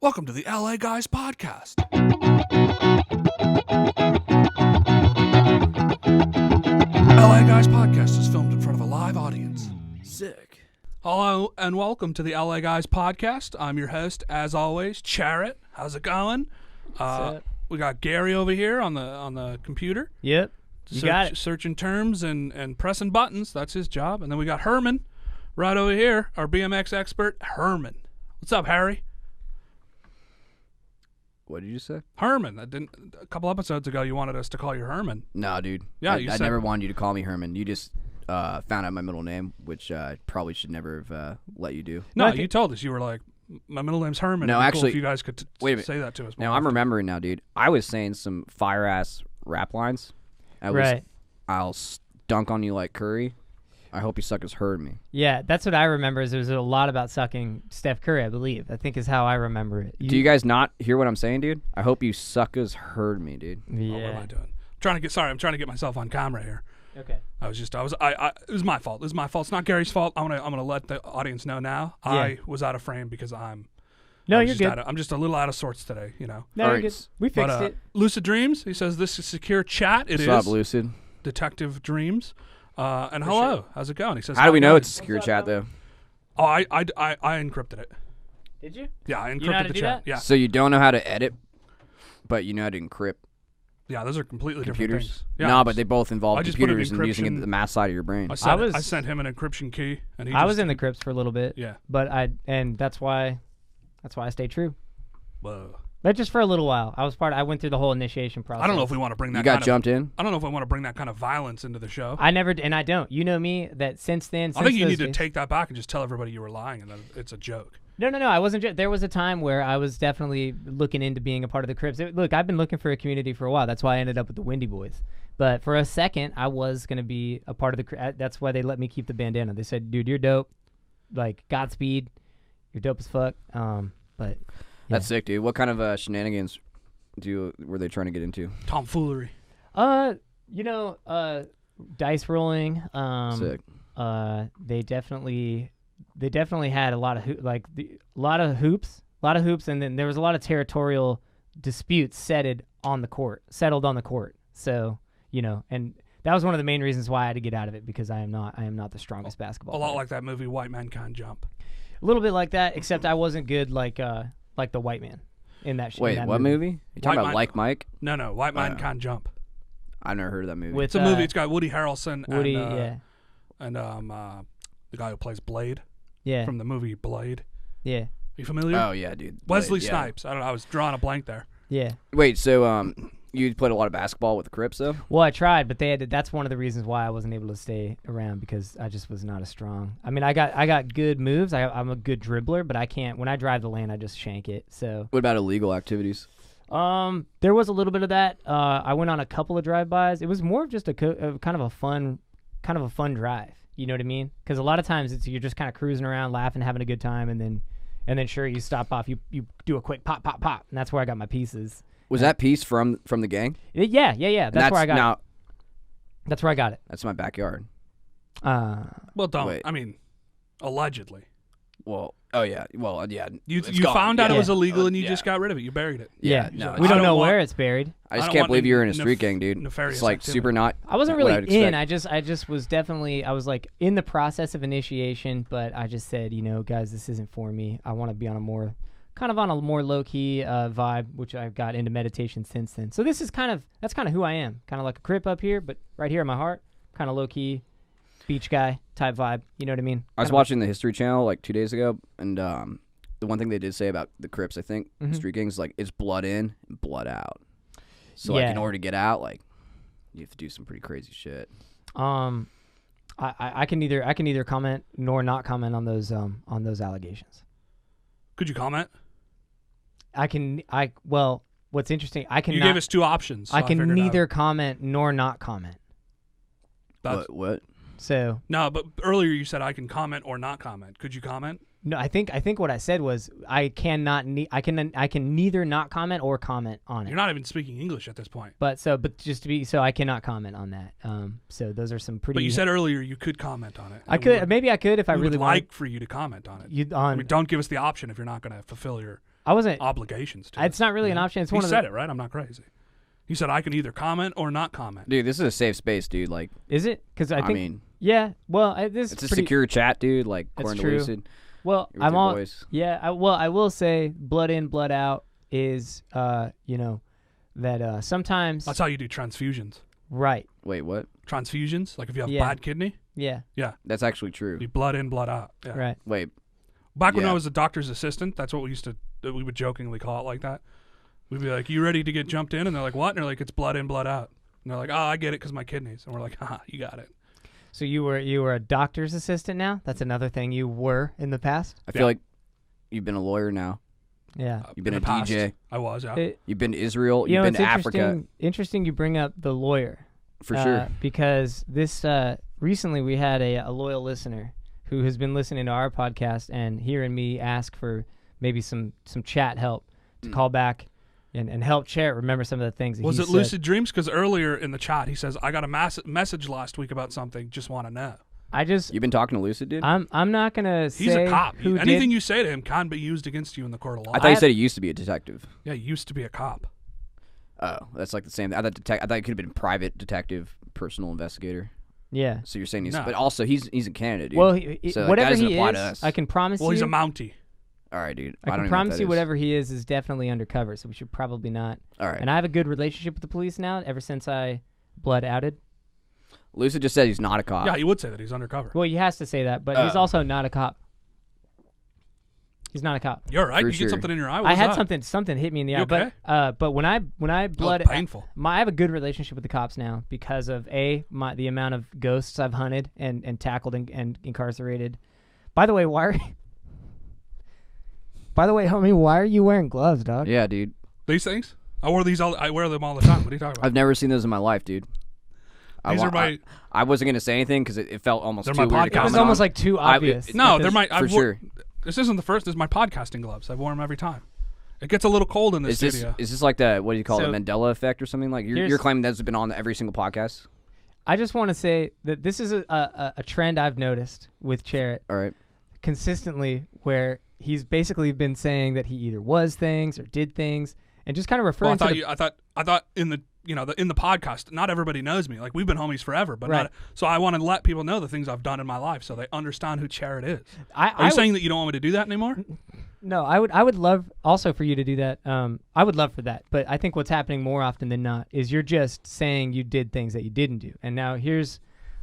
Welcome to the LA Guys Podcast. LA Guys Podcast is filmed in front of a live audience. Sick. Hello and welcome to the LA Guys Podcast. I'm your host, as always, Charret. How's it going? We got Gary over here on the computer. Yep. You got it. Searching terms and pressing buttons. That's his job. And then we got Herman right over here, our BMX expert, Herman. What's up, Harry? What did you say? Herman. A couple episodes ago, you wanted us to call you Herman. No, dude. Yeah, I never wanted you to call me Herman. You just found out my middle name, which I probably should never have let you do. No, you told us. You were like, my middle name's Herman. No, It'd be actually, cool if you guys could wait say that to us. Now I'm remembering now, dude. I was saying some fire-ass rap lines. I'll dunk on you like Curry. I hope you suckers heard me. Yeah, that's what I remember. Is there was a lot about sucking Steph Curry, I believe. I think is how I remember it. Do you guys not hear what I'm saying, dude? I hope you suckers heard me, dude. Yeah. What am I doing? I'm trying to get myself on camera here. Okay. It was my fault. It was my fault. It's not Gary's fault. I'm gonna let the audience know now. Yeah. I was out of frame because I'm you're just good. I'm just a little out of sorts today, you know. No, All you're right. good. We fixed it. Lucid Dreams. He says this is secure chat. It is What's up, Lucid? Detective Dreams. And hello, sure. how's it going? He says, How do we know going?" it's a secure chat, though? Oh, I encrypted it. Did you? Yeah, I You know how encrypted to the do chat. that? Yeah, So you don't know how to edit, but you know how to encrypt yeah, those are completely computers? different things. Yeah, No, but they both involve I just put an computers and using it encryption- the math side of your brain. I was- sent him an encryption key, and he I just, was in the crypts for a little bit. Yeah. But that's why I stayed true. Whoa. But just for a little while. I went through the whole initiation process. I don't know if we want to bring that. You got kind jumped in? I don't know if I want to bring that kind of violence into the show. I never and I don't. You know me that since then. I think you those need to days- take that back and just tell everybody you were lying and that it's a joke. No, I wasn't. There was a time where I was definitely looking into being a part of the Crips. Look, I've been looking for a community for a while. That's why I ended up with the Windy Boys. But for a second, I was going to be a part of the that's why they let me keep the bandana. They said, dude, you're dope. Like, Godspeed. You're dope as fuck. But That's sick, dude. What kind of shenanigans were they trying to get into? Tomfoolery. Dice rolling. Sick. They definitely had a lot of hoops, and then there was a lot of territorial disputes settled on the court. So, and that was one of the main reasons why I had to get out of it, because I am not the strongest basketball A lot player. like that movie White Man Can't Jump. A little bit like that, except I wasn't good like the white man in that. Wait, in that what movie? You talking White about Man- Like Mike? No, White Man Can't Jump. I've never heard of that movie. With It's a movie. It's got Woody Harrelson Woody, and the guy who plays Blade yeah, from the movie Blade. yeah, You familiar? Oh yeah, dude. Wesley Yeah. Snipes. I don't know. I was drawing a blank there. yeah. Wait, so you played a lot of basketball with the Crips though? Well, I tried, but that's one of the reasons why I wasn't able to stay around, because I just was not as strong. I mean, I got good moves. I'm a good dribbler, but I can't. When I drive the lane, I just shank it. So What about illegal activities? there was a little bit of that. I went on a couple of drive-bys. It was more of just a kind of a fun drive. You know what I mean? Because a lot of times you're just kind of cruising around, laughing, having a good time, and then sure, you stop off, you do a quick pop, and that's where I got my pieces. Was that piece from the gang? Yeah. That's where I got now, it. That's where I got it. That's my backyard. Well, don't. Wait. I mean, allegedly. Well, oh yeah. Well, yeah. You it's you gone. found out Yeah. it was illegal and you yeah. just got rid of it. You buried it. Yeah. Yeah. No, We don't I know don't where want- it's buried. I just don't can't want believe you were in a nef- street gang, dude. nefarious It's like activity. super not. I wasn't what really would in. expect. I just was definitely. I was like in the process of initiation, but I just said, guys, this isn't for me. I want to be on a more low key vibe, which I've got into meditation since then. So this is that's kind of who I am. Kind of like a Crip up here, but right here in my heart, kind of low key, beach guy type vibe. You know what I mean? I was Kinda- watching the History Channel like 2 days ago, and the one thing they did say about the Crips, I think, street gangs, like it's blood in and blood out. So like in Yeah. order to get out, like you have to do some pretty crazy shit. I can neither comment nor not comment on those allegations. Could you comment? Well, what's interesting, I can You not, gave us two options. So I can figured out. neither comment nor not comment. That's- What? So No, but earlier you said I can comment or not comment. Could you comment? no, I think what I said was I can neither not comment or comment on You're it. not even speaking English at this point. But I cannot comment on that. So those are some pretty. But you said earlier you could comment on it. I could maybe I could if I we really would wanted. like for you to comment on it. You I mean, don't give us the option if you're not going to fulfill your I wasn't obligations to. It's not really an option. It's he one of said it right. I'm not crazy. He said I can either comment or not comment. Dude, this is a safe space, dude. Like, is it? Because I mean, this it's is a secure chat, dude. Like, according to true. Lucid. Well, I'm all boys. Yeah. I will say, blood in, blood out is that sometimes That's how you do transfusions. Right. Wait, what? Transfusions, like if you have Yeah. bad kidney. Yeah. Yeah. That's actually true. Be blood in, blood out. Yeah. Right. Wait. Back when Yeah. I was a doctor's assistant, that's what we would jokingly call it like that. We'd be like, "You ready to get jumped in?" And they're like, "What?" And they're like, "It's blood in, blood out." And they're like, "Oh, I get it because my kidneys." And we're like, "Haha, you got it." So you were a doctor's assistant now? That's another thing you were in the past? I feel like you've been a lawyer now. Yeah. You've been In a the past, DJ. I was, yeah. You've been to Israel. You You've know, been it's to Africa. interesting you bring up the lawyer. For sure. Because this recently we had a loyal listener who has been listening to our podcast and hearing me ask for maybe some chat help to call back and help Charret remember some of the things that Was he it said. lucid dreams? Because earlier in the chat he says, "I got a message last week about something. Just want to know." You've been talking to Lucid, dude? I'm not gonna say He's a cop. who Anything did. you say to him can be used against you in the court of law. I thought you said he used to be a detective. Yeah, he used to be a cop. Oh, that's like the same. I thought it could have been private detective, personal investigator. Yeah. So you're saying he's, No. but also he's in Canada, dude. Well, So, like, whatever that doesn't he apply to is, us. I can promise Well, you. he's a Mountie. All right, dude. I don't can even know promise what you that whatever he is definitely undercover, so we should probably not. All right. And I have a good relationship with the police now ever since I blood outed. Lucid just said he's not a cop. Yeah, he would say that he's undercover. Well, he has to say that, but he's also not a cop. He's not a cop. You're right. For You sure. get something in your eye. I What's had that? something hit me in the You eye, okay? but when I blood painful. I have a good relationship with the cops now because of the amount of ghosts I've hunted and tackled and incarcerated. By the way, homie, why are you wearing gloves, dog? Yeah, dude. These things? I wear them all the time. What are you talking about? I've never seen those in my life, dude. These are my. I wasn't gonna say anything because it felt almost They're too my weird to podcast It was comment almost on. like too obvious. No, because- they're my. For sure. This isn't the first. This is my podcasting gloves. I wore them every time. It gets a little cold in this studio. Is this like the what do you call So, it, Mandela effect or something? Like you're claiming that's been on every single podcast? I just want to say that this is a trend I've noticed with Charret All right. consistently, where he's basically been saying that he either was things or did things, and just kind of referring Well, to. I thought in the in the podcast, not everybody knows me. Like we've been homies forever, but Right. not. So I want to let people know the things I've done in my life, so they understand who Charret is. Are I you saying that you don't want me to do that anymore? No, I would love also for you to do that. I would love for that, but I think what's happening more often than not is you're just saying you did things that you didn't do. And now here's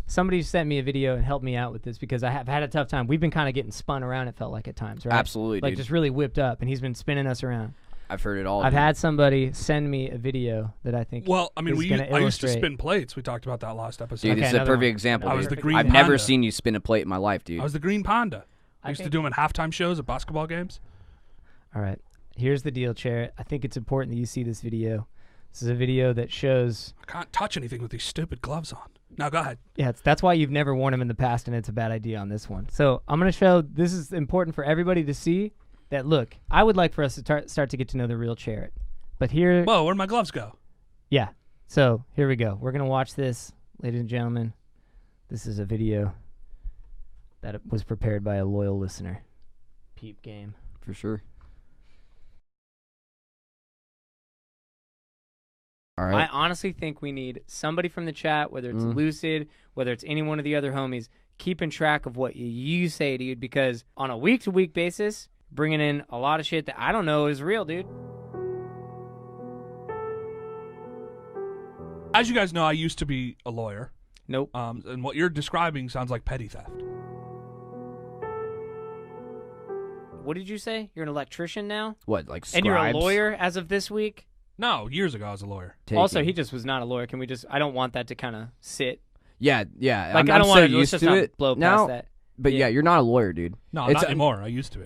somebody sent me a video and helped me out with this because I have had a tough time. We've been kind of getting spun around. It felt like at times, right? Absolutely, like dude. just really whipped up, and he's been spinning us around. I've heard it all. I've dude. had somebody send me a video that I think. Well, I mean, is I gonna used to illustrate- spin plates. We talked about that last episode. Dude, Okay, this is a another perfect one. example. I was dude. the green I've never panda. seen you spin a plate in my life, dude. I was the Green Panda. I used to think- do them at halftime shows at basketball games. All right, here's the deal, Charret. I think it's important that you see this video. This is a video that shows. I can't touch anything with these stupid gloves on. Now go ahead. Yeah, that's why you've never worn them in the past, and it's a bad idea on this one. So I'm going to show. This is important for everybody to see. That look, I would like for us to start to get to know the real Charret. But here, Whoa, where'd my gloves go? yeah. So here we go. We're going to watch this, ladies and gentlemen. This is a video that was prepared by a loyal listener. Peep game. For sure. All I right. honestly think we need somebody from the chat, whether it's Lucid, whether it's any one of the other homies, keeping track of what you say, dude, because on a week-to-week basis, bringing in a lot of shit that I don't know is real, dude. As you guys know, I used to be a lawyer. Nope. And what you're describing sounds like petty theft. What did you say? You're an electrician now? What, like And you're a scribes? lawyer as of this week? No, years ago I was a lawyer. Also, he just was not a lawyer. Can we just... I don't want that to kind of sit. Yeah. Like, I'm I don't so want to... Let's used just to not it blow now, past that. But yeah, you're not a lawyer, dude. No, It's- not anymore. I used to be.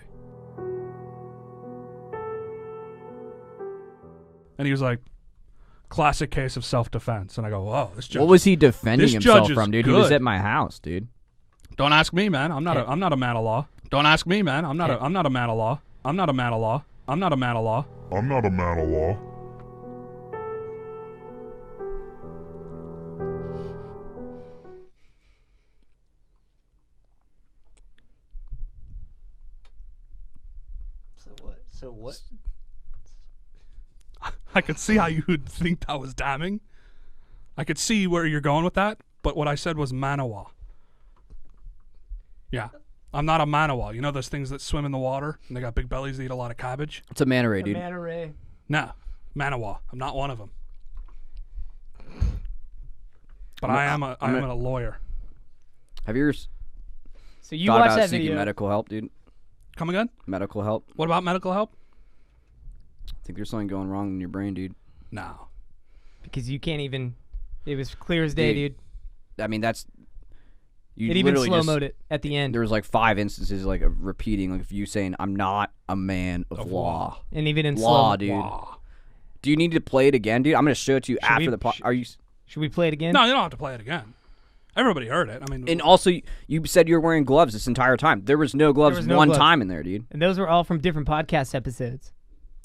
And he was like, classic case of self-defense. And I go, whoa, this judge. What was he defending this himself judge is from, dude? He was good. at my house, dude. Don't ask me, man. I'm not a man of law. Don't ask me, man. I'm not a man of law. I'm not a man of law. I'm not a man of law. I'm not a man of law. So what? I could see how you would think that was damning. I could see where you're going with that, but what I said was manawa. Yeah. I'm not a manawa. You know those things that swim in the water and they got big bellies that eat a lot of cabbage? It's a manta ray, dude. Manta ray. No. Manawa. I'm not one of them. But I am a lawyer. Have you ever So you thought watched about that seeking video? medical help, dude? Come again? Medical help? What about medical help? I think there's something going wrong in your brain, dude. No. Because you can't even. It was clear as day, dude. I mean, that's. You It even literally slow-moed it at the end. There was like 5 instances like of repeating, like of you saying, "I'm not a man of law." And even in Law, slow. dude. Wow. Do you need to play it again, dude? I'm gonna show it to you after the pod. Are you? Should we play it again? No, you don't have to play it again. Everybody heard it. I mean, And also, you said you were wearing gloves this entire time. There was no gloves no one gloves. time in there, dude. And those were all from different podcast episodes.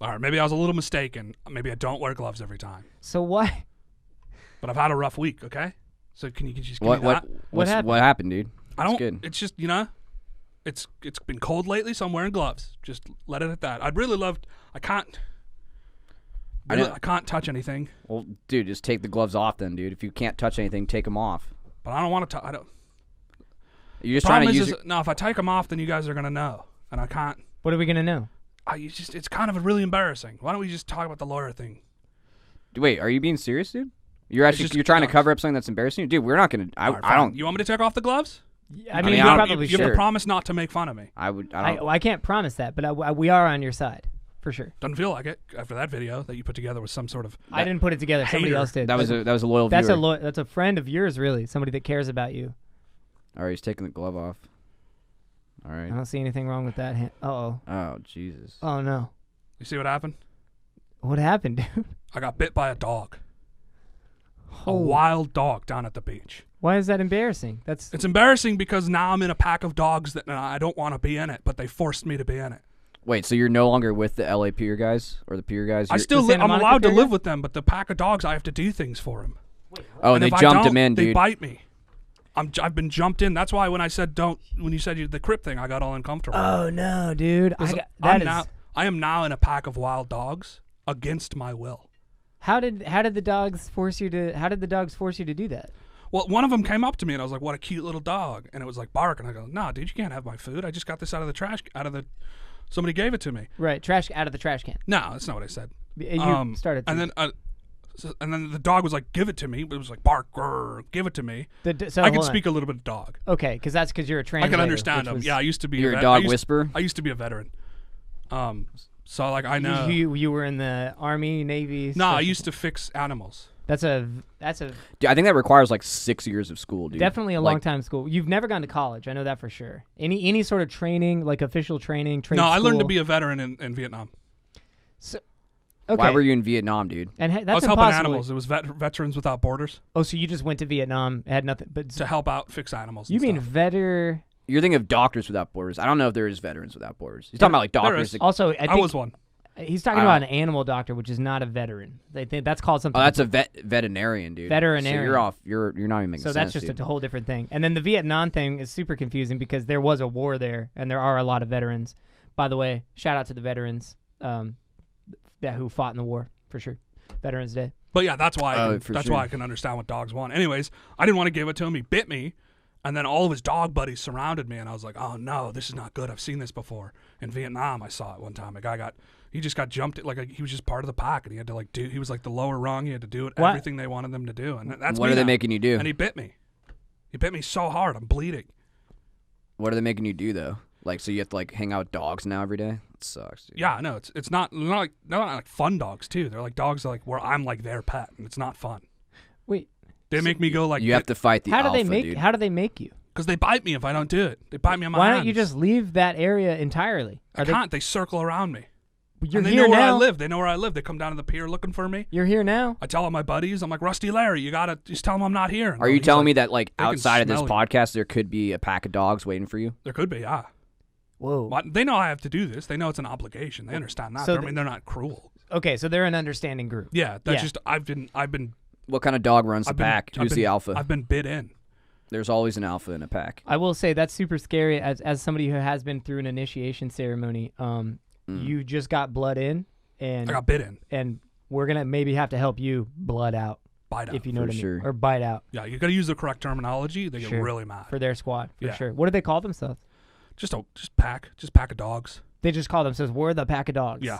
all right, maybe I was a little mistaken. Maybe I don't wear gloves every time. So why? But I've had a rough week, okay? So can you just give What me that? What happened? What happened, dude? I don't. good. It's just it's been cold lately, so I'm wearing gloves. Just let it at that. I'd really love. I can't. I can't touch anything. Well, dude, just take the gloves off then, dude. If you can't touch anything, take them off. But I don't want to. I don't. You're just trying to use. No, if I take them off, then you guys are gonna know, and I can't. What are we gonna know? It's kind of really embarrassing. Why don't we just talk about the lawyer thing? Wait, are you being serious, dude? You're trying to cover up something that's embarrassing you, dude. We're not gonna. All right, I don't. You want me to take off the gloves? I mean, mean, you I don't- probably You have should. to promise not to make fun of me. I would. I don't. I can't promise that, but we are on your side for sure. Doesn't feel like it after that video that you put together with some sort of. I didn't put it together. Somebody hater. else did. that was a loyal That's viewer. that's a friend of yours, really. Somebody that cares about you. All right, he's taking the glove off. All right. I don't see anything wrong with that. Uh-oh. Oh Jesus. Oh no. You see what happened? What happened, dude? I got bit by a dog. A Oh. wild dog down at the beach. Why is that embarrassing? It's embarrassing because now I'm in a pack of dogs that I don't want to be in it, but they forced me to be in it. Wait, so you're no longer with the LA Pier guys or the Pier guys? I still The Santa I'm Monica allowed to Pier live guy? with them, but the pack of dogs I have to do things for them. Oh, And they if I jumped don't, him in, they dude. bite me. I've been jumped in. That's why when I said when you said the crip thing, I got all uncomfortable. Oh no, dude! I am now in a pack of wild dogs against my will. How did the dogs force you to? How did the dogs force you to do that? Well, one of them came up to me and I was like, "What a cute little dog!" And it was like barking. I go, "No, dude, you can't have my food. I just got this out of the trash. Somebody gave it to me." Right, trash out of the trash can. No, that's not what I said. You started. To. And then the dog was like, "Give it to me." It was like bark, grrr, give it to me. So I can hold on. speak a little bit of dog. Okay, because you're a I translator. can understand which them. was- Yeah, I used to be. You're a dog whisperer. I used to be a veteran. So like I know. You were in the Army, Navy. No, I special- used to fix animals. That's a Dude, I think that requires like 6 years of school, dude. definitely a Like, long time school. You've never gone to college. I know that for sure. Any sort of training, like official training, trade No, I learned to school? be a veteran in Vietnam. Okay. Why were you in Vietnam, dude? And that's I was impossible. helping animals. It was Veterans Without Borders Oh, so you just went to Vietnam, had nothing, but to help out fix animals. you and mean stuff. You're thinking of Doctors Without Borders. I don't know if there is Veterans Without Borders. He's talking about like There doctors. is. that- Also, I I think was one. he's talking about an animal doctor, which is not a veteran. They think that's called something. Oh, that's a veterinarian, dude. Veterinarian. So you're off. You're not even making So sense. that's just dude. a whole different thing. And then the Vietnam thing is super confusing because there was a war there, and there are a lot of veterans. By the way, shout out to the veterans who fought in the war for sure. Veterans Day. But yeah, that's why sure. I can understand what dogs want. Anyways, I didn't want to give it to him. He bit me, and then all of his dog buddies surrounded me, and I was like, "Oh no, this is not good. I've seen this before in Vietnam. I saw it one time. A guy just got jumped. He was just part of the pack, and he had to like do. He was like the lower rung. He had to do everything they wanted them to do, and that's What me are they now. making you do? And he bit me. He bit me so hard, I'm bleeding. What are they making you do though? Like, so you have to like hang out with dogs now every day? It sucks, dude. Yeah, no, it's not like fun dogs too. They're like dogs like where I'm like their pet, and it's not fun. Wait, They make me go like You have to fight the how do alpha, they make? dude. How do they make you? because they bite me if I don't do it. They bite me on my Why hands. don't you just leave that area entirely? I can't. They circle around me. You're and they here know where now. I live. They know where I live. They come down to the pier looking for me. You're here now. I tell all my buddies, I'm like, Rusty Larry, you gotta just tell them I'm not here. And Are you he's telling like, me that like they can outside of this smell you. podcast there could be a pack of dogs waiting for you? There could be, yeah. Whoa. Well, they know I have to do this. They know it's an obligation. They understand that. So I mean, they're not cruel. Okay, so they're an understanding group. Yeah, that's Yeah. just I've been What kind of dog runs the pack? Who's the alpha? I've been bid in. There's always an alpha in a pack. I will say that's super scary as somebody who has been through an initiation ceremony. you just got blood in, and I got bit in. and we're gonna maybe have to help you blood out, Bite out. if you know For what I mean, sure. or bite out Yeah, you got to use the correct terminology. They get Sure. really mad. for their squad for Yeah. sure. What do they call themselves? Just pack of dogs. They just call themselves we're the pack of dogs. Yeah.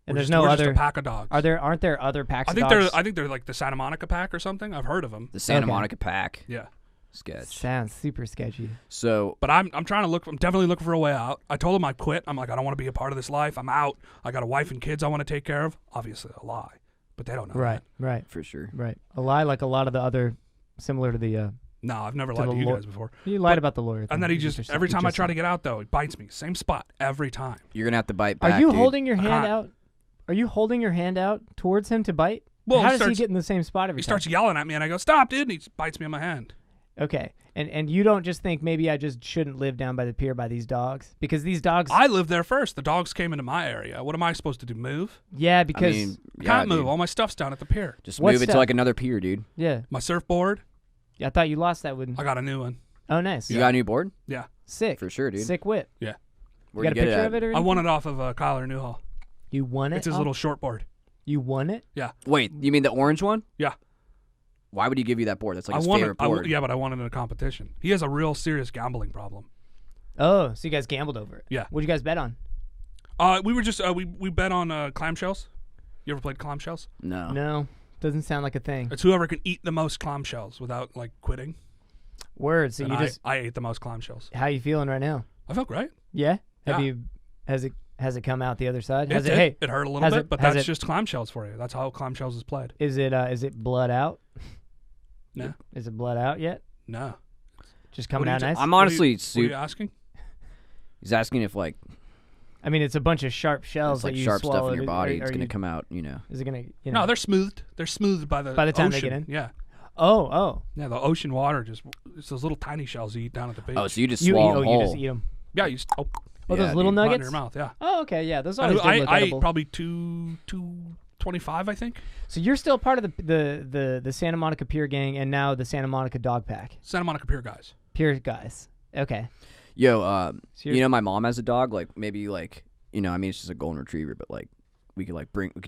and We're there's just- no we're other. Just a pack of dogs. Aren't there other packs? I think of they're dogs? I think they're like the Santa Monica pack or something. I've heard of them. The Santa Okay. Monica pack Yeah. sketch. Sounds super sketchy. So But I'm trying to look. I'm definitely looking for a way out. I told them I quit. I'm like, I don't want to be a part of this life. I'm out. I got a wife and kids I want to take care of. Obviously a lie, but they don't know. Right, that. right, for sure. right. A lie like a lot of the other, similar to the. No, I've never To lied the to you Lord. guys before. You lied But- about the lawyer. thing. And then he You just every time I try to get out though, he bites me. Same spot every time. You're gonna have to bite back. Are you dude. holding your I hand can't. out? Are you holding your hand out towards him to bite? Well, How he does he starts- get in the same spot every He time? starts yelling at me, and I go, "Stop, dude!" And he just bites me on my hand. Okay, and you don't just think maybe I just shouldn't live down by the pier by these dogs, because these dogs. I lived there first. The dogs came into my area. What am I supposed to do? Move? Yeah, because I mean, I yeah, can't move. dude. All my stuff's down at the pier. Just What's move it that? to like another pier, dude. yeah, My surfboard. I thought you lost that one. I got a new one. Oh, nice. You got a new board Yeah, Sick. for sure, dude. Sick whip. yeah. Where'd You got a get it picture at? of it or I anything? won it off of Kyler Newhall. You won it. It's his off- little short board. You won it. Wait, you mean the orange one? Yeah. Why would he give you that board? That's like his I won favorite it. board. Yeah, but I won it in a competition. He has a real serious gambling problem. Oh, so you guys gambled over it. Yeah. What'd you guys bet on? We were just we bet on clamshells. You ever played clamshells? No. No, doesn't sound like a thing. It's whoever can eat the most clamshells without like quitting. Word. So And you just. I ate the most clamshells. How you feeling right now? I felt great. Yeah. Have Yeah. you? Has it come out the other side? Has it? did. Hey, It hurt a little has bit, it- but has that's it- just clamshells for you. That's how clamshells is played. is it blood out? No, Is it blood out yet? no. Just coming What out are you nice. I'm What are honestly you, what are you super. asking? He's asking if like I mean, it's a bunch of sharp shells it's like that you sharp stuff in swallowed. your body. Are It's gonna you- come out. You know. Is it gonna? You know. No, they're smoothed. They're smoothed by the By the time they ocean. get in? Yeah, Oh. yeah. The ocean water it's those little tiny shells you eat down at the beach. Oh, so you just You swallow them you whole. just eat them. yeah, you Oh, Yeah, those little dude. right in nuggets. your mouth. Yeah. Oh, okay, yeah. Those I, always did look I ate edible. probably 225, I think. So you're still part of the Santa Monica Pier gang, and now the Santa Monica Dog Pack. Santa Monica Pier guys. Pier guys. Okay. Yo, So you're- you know, my mom has a dog. Like maybe like I mean, it's just a golden retriever, but like we could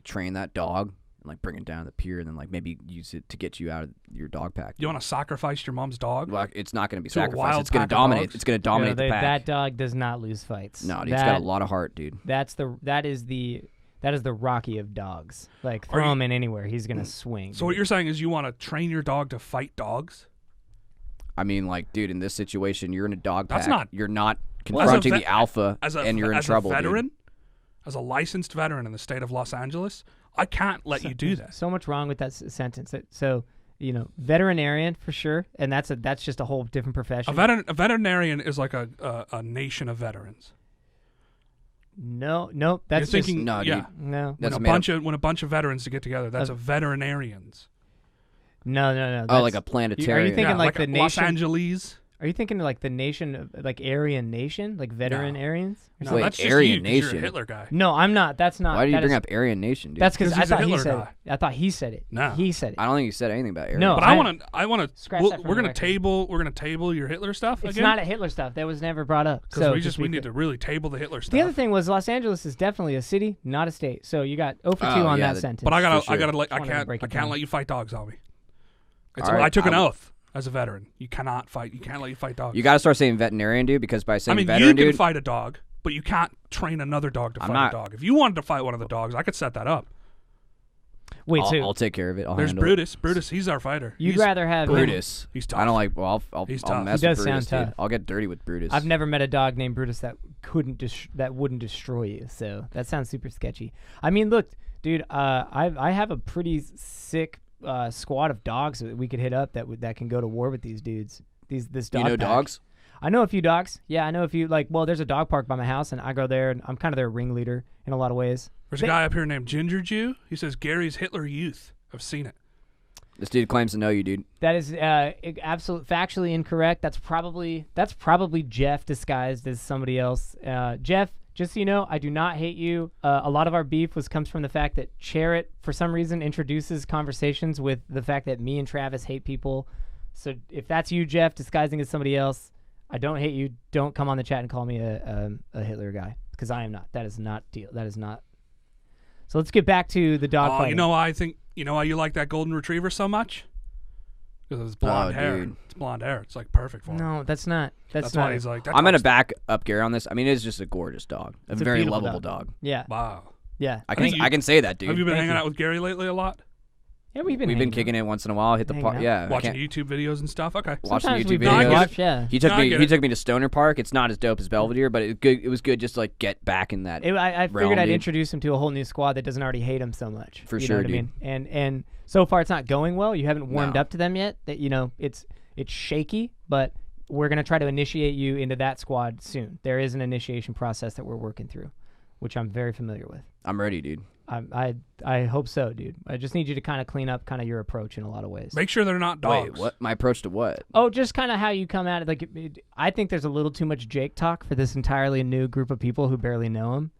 train that dog and like bring it down to the pier, and then like maybe use it to get you out of your dog pack. You want to sacrifice your mom's dog? Like it's not going to be To a sacrificed. wild It's going pack to of dominate. dogs? It's going to dominate the pack. That dog does not lose fights. No, dude, it's got a lot of heart, dude. That is the Rocky of dogs. Like Are throw you- him in anywhere, he's gonna swing. So what dude. you're saying is you want to train your dog to fight dogs? I mean, like, dude, in this situation, you're in a dog That's pack. not- You're not Well, as a confronting vet- the alpha, and you're in trouble, as a veteran, dude. as a licensed veteran in the state of Los Angeles, I can't let you do that. So much wrong with that sentence. So veterinarian for sure, and that's just a whole different profession. A veterinarian is like a nation of veterans. No, that's You're just thinking, No, yeah. dude. no, That's When made a bunch of veterans to get together, that's Uh, a veterinarians. no. Oh, that's- like a planetarian. Are you thinking Yeah, like the Los nation? Angeles. Are you thinking like the nation, like Aryan nation, like veterinarians? No, Wait, that's just Aryan you 'cause you're Nation. a Hitler guy. No, I'm not. That's not. Why do you that bring is- up Aryan Nation, dude? That's because 'Cause I he's a thought he Hitler said guy. it. I thought he said it. No. He said it. I don't think you said anything about Aryan. No, But I- I want to. Scratch that from We're the gonna record. table your Hitler stuff It's again. not a Hitler stuff. That was never brought up. Because So we need to really table the Hitler stuff. The other thing was Los Angeles is definitely a city, not a state. So you got 0 for 2 Oh, on yeah, that sentence. But I For sure. gotta, I Just wanted to break it can't down. let you fight dogs on me. All right, I took an I- oath as a veteran. You cannot fight. You can't let you fight dogs. You got to start saying veterinarian, dude, because by I saying mean, veteran, you can dude, fight a dog, but you can't train another dog to I'm fight not- a dog. If you wanted to fight one of the dogs, I could set that up. Wait, I'll take care of it. I'll There's handle Brutus. Brutus, he's our fighter. you'd He's rather have him- Brutus. He's tough. I don't like. Well, I'll He's I'll tough. mess He with does Brutus, sound dude. tough. I'll get dirty with Brutus. I've never met a dog named Brutus that wouldn't destroy you. So that sounds super sketchy. I mean, look, dude, I have a pretty sick squad of dogs that we could hit up that can go to war with these dudes. This dog. You know pack. dogs? I know a few dogs. Yeah, I know a few. Like, well, there's a dog park by my house, and I go there, and I'm kind of their ringleader in a lot of ways. There's a guy up here named Ginger Jew. He says Gary's Hitler Youth. I've seen it. This dude claims to know you, dude. That is absolute factually incorrect. That's probably Jeff disguised as somebody else. Jeff, just so you know, I do not hate you. A lot of our beef comes from the fact that Charret, for some reason, introduces conversations with the fact that me and Travis hate people. So if that's you, Jeff, disguising as somebody else, I don't hate you. Don't come on the chat and call me a Hitler guy. because I am not. That is not deal. That is not. So let's get back to the dog fighting. You know why you like that golden retriever so much? Because it's blonde hair. Dude. It's blonde hair. It's like perfect for him. No, that's not. That's why not. he's like. I'm gonna back up Gary on this. I mean, it's just a gorgeous dog, a It's a very beautiful lovable dog. Yeah. Wow. Yeah. I think can say that, dude. Have you been Thank hanging you. out with Gary lately a lot? Yeah, we've been kicking it once in a while. Hit the Hanging park. out. Yeah. I Watching can't- YouTube videos and stuff. Okay. Watching Sometimes YouTube we videos. watch, yeah. He took No, I get he it. took me to Stoner Park. It's not as dope as Belvedere, but it was good just to like get back in that. I realm, figured I'd dude. introduce him to a whole new squad that doesn't already hate him so much. For you sure, know what dude. I mean? And so far it's not going well. You haven't warmed No. up to them yet. That it's shaky, but we're gonna try to initiate you into that squad soon. There is an initiation process that we're working through, which I'm very familiar with. I'm ready, dude. I hope so, dude. I just need you to kind of clean up kind of your approach in a lot of ways. Make sure they're not dogs. Wait, what? My approach to what? Oh, just kind of how you come at it. Like, I think there's a little too much Jake talk for this entirely new group of people who barely know him.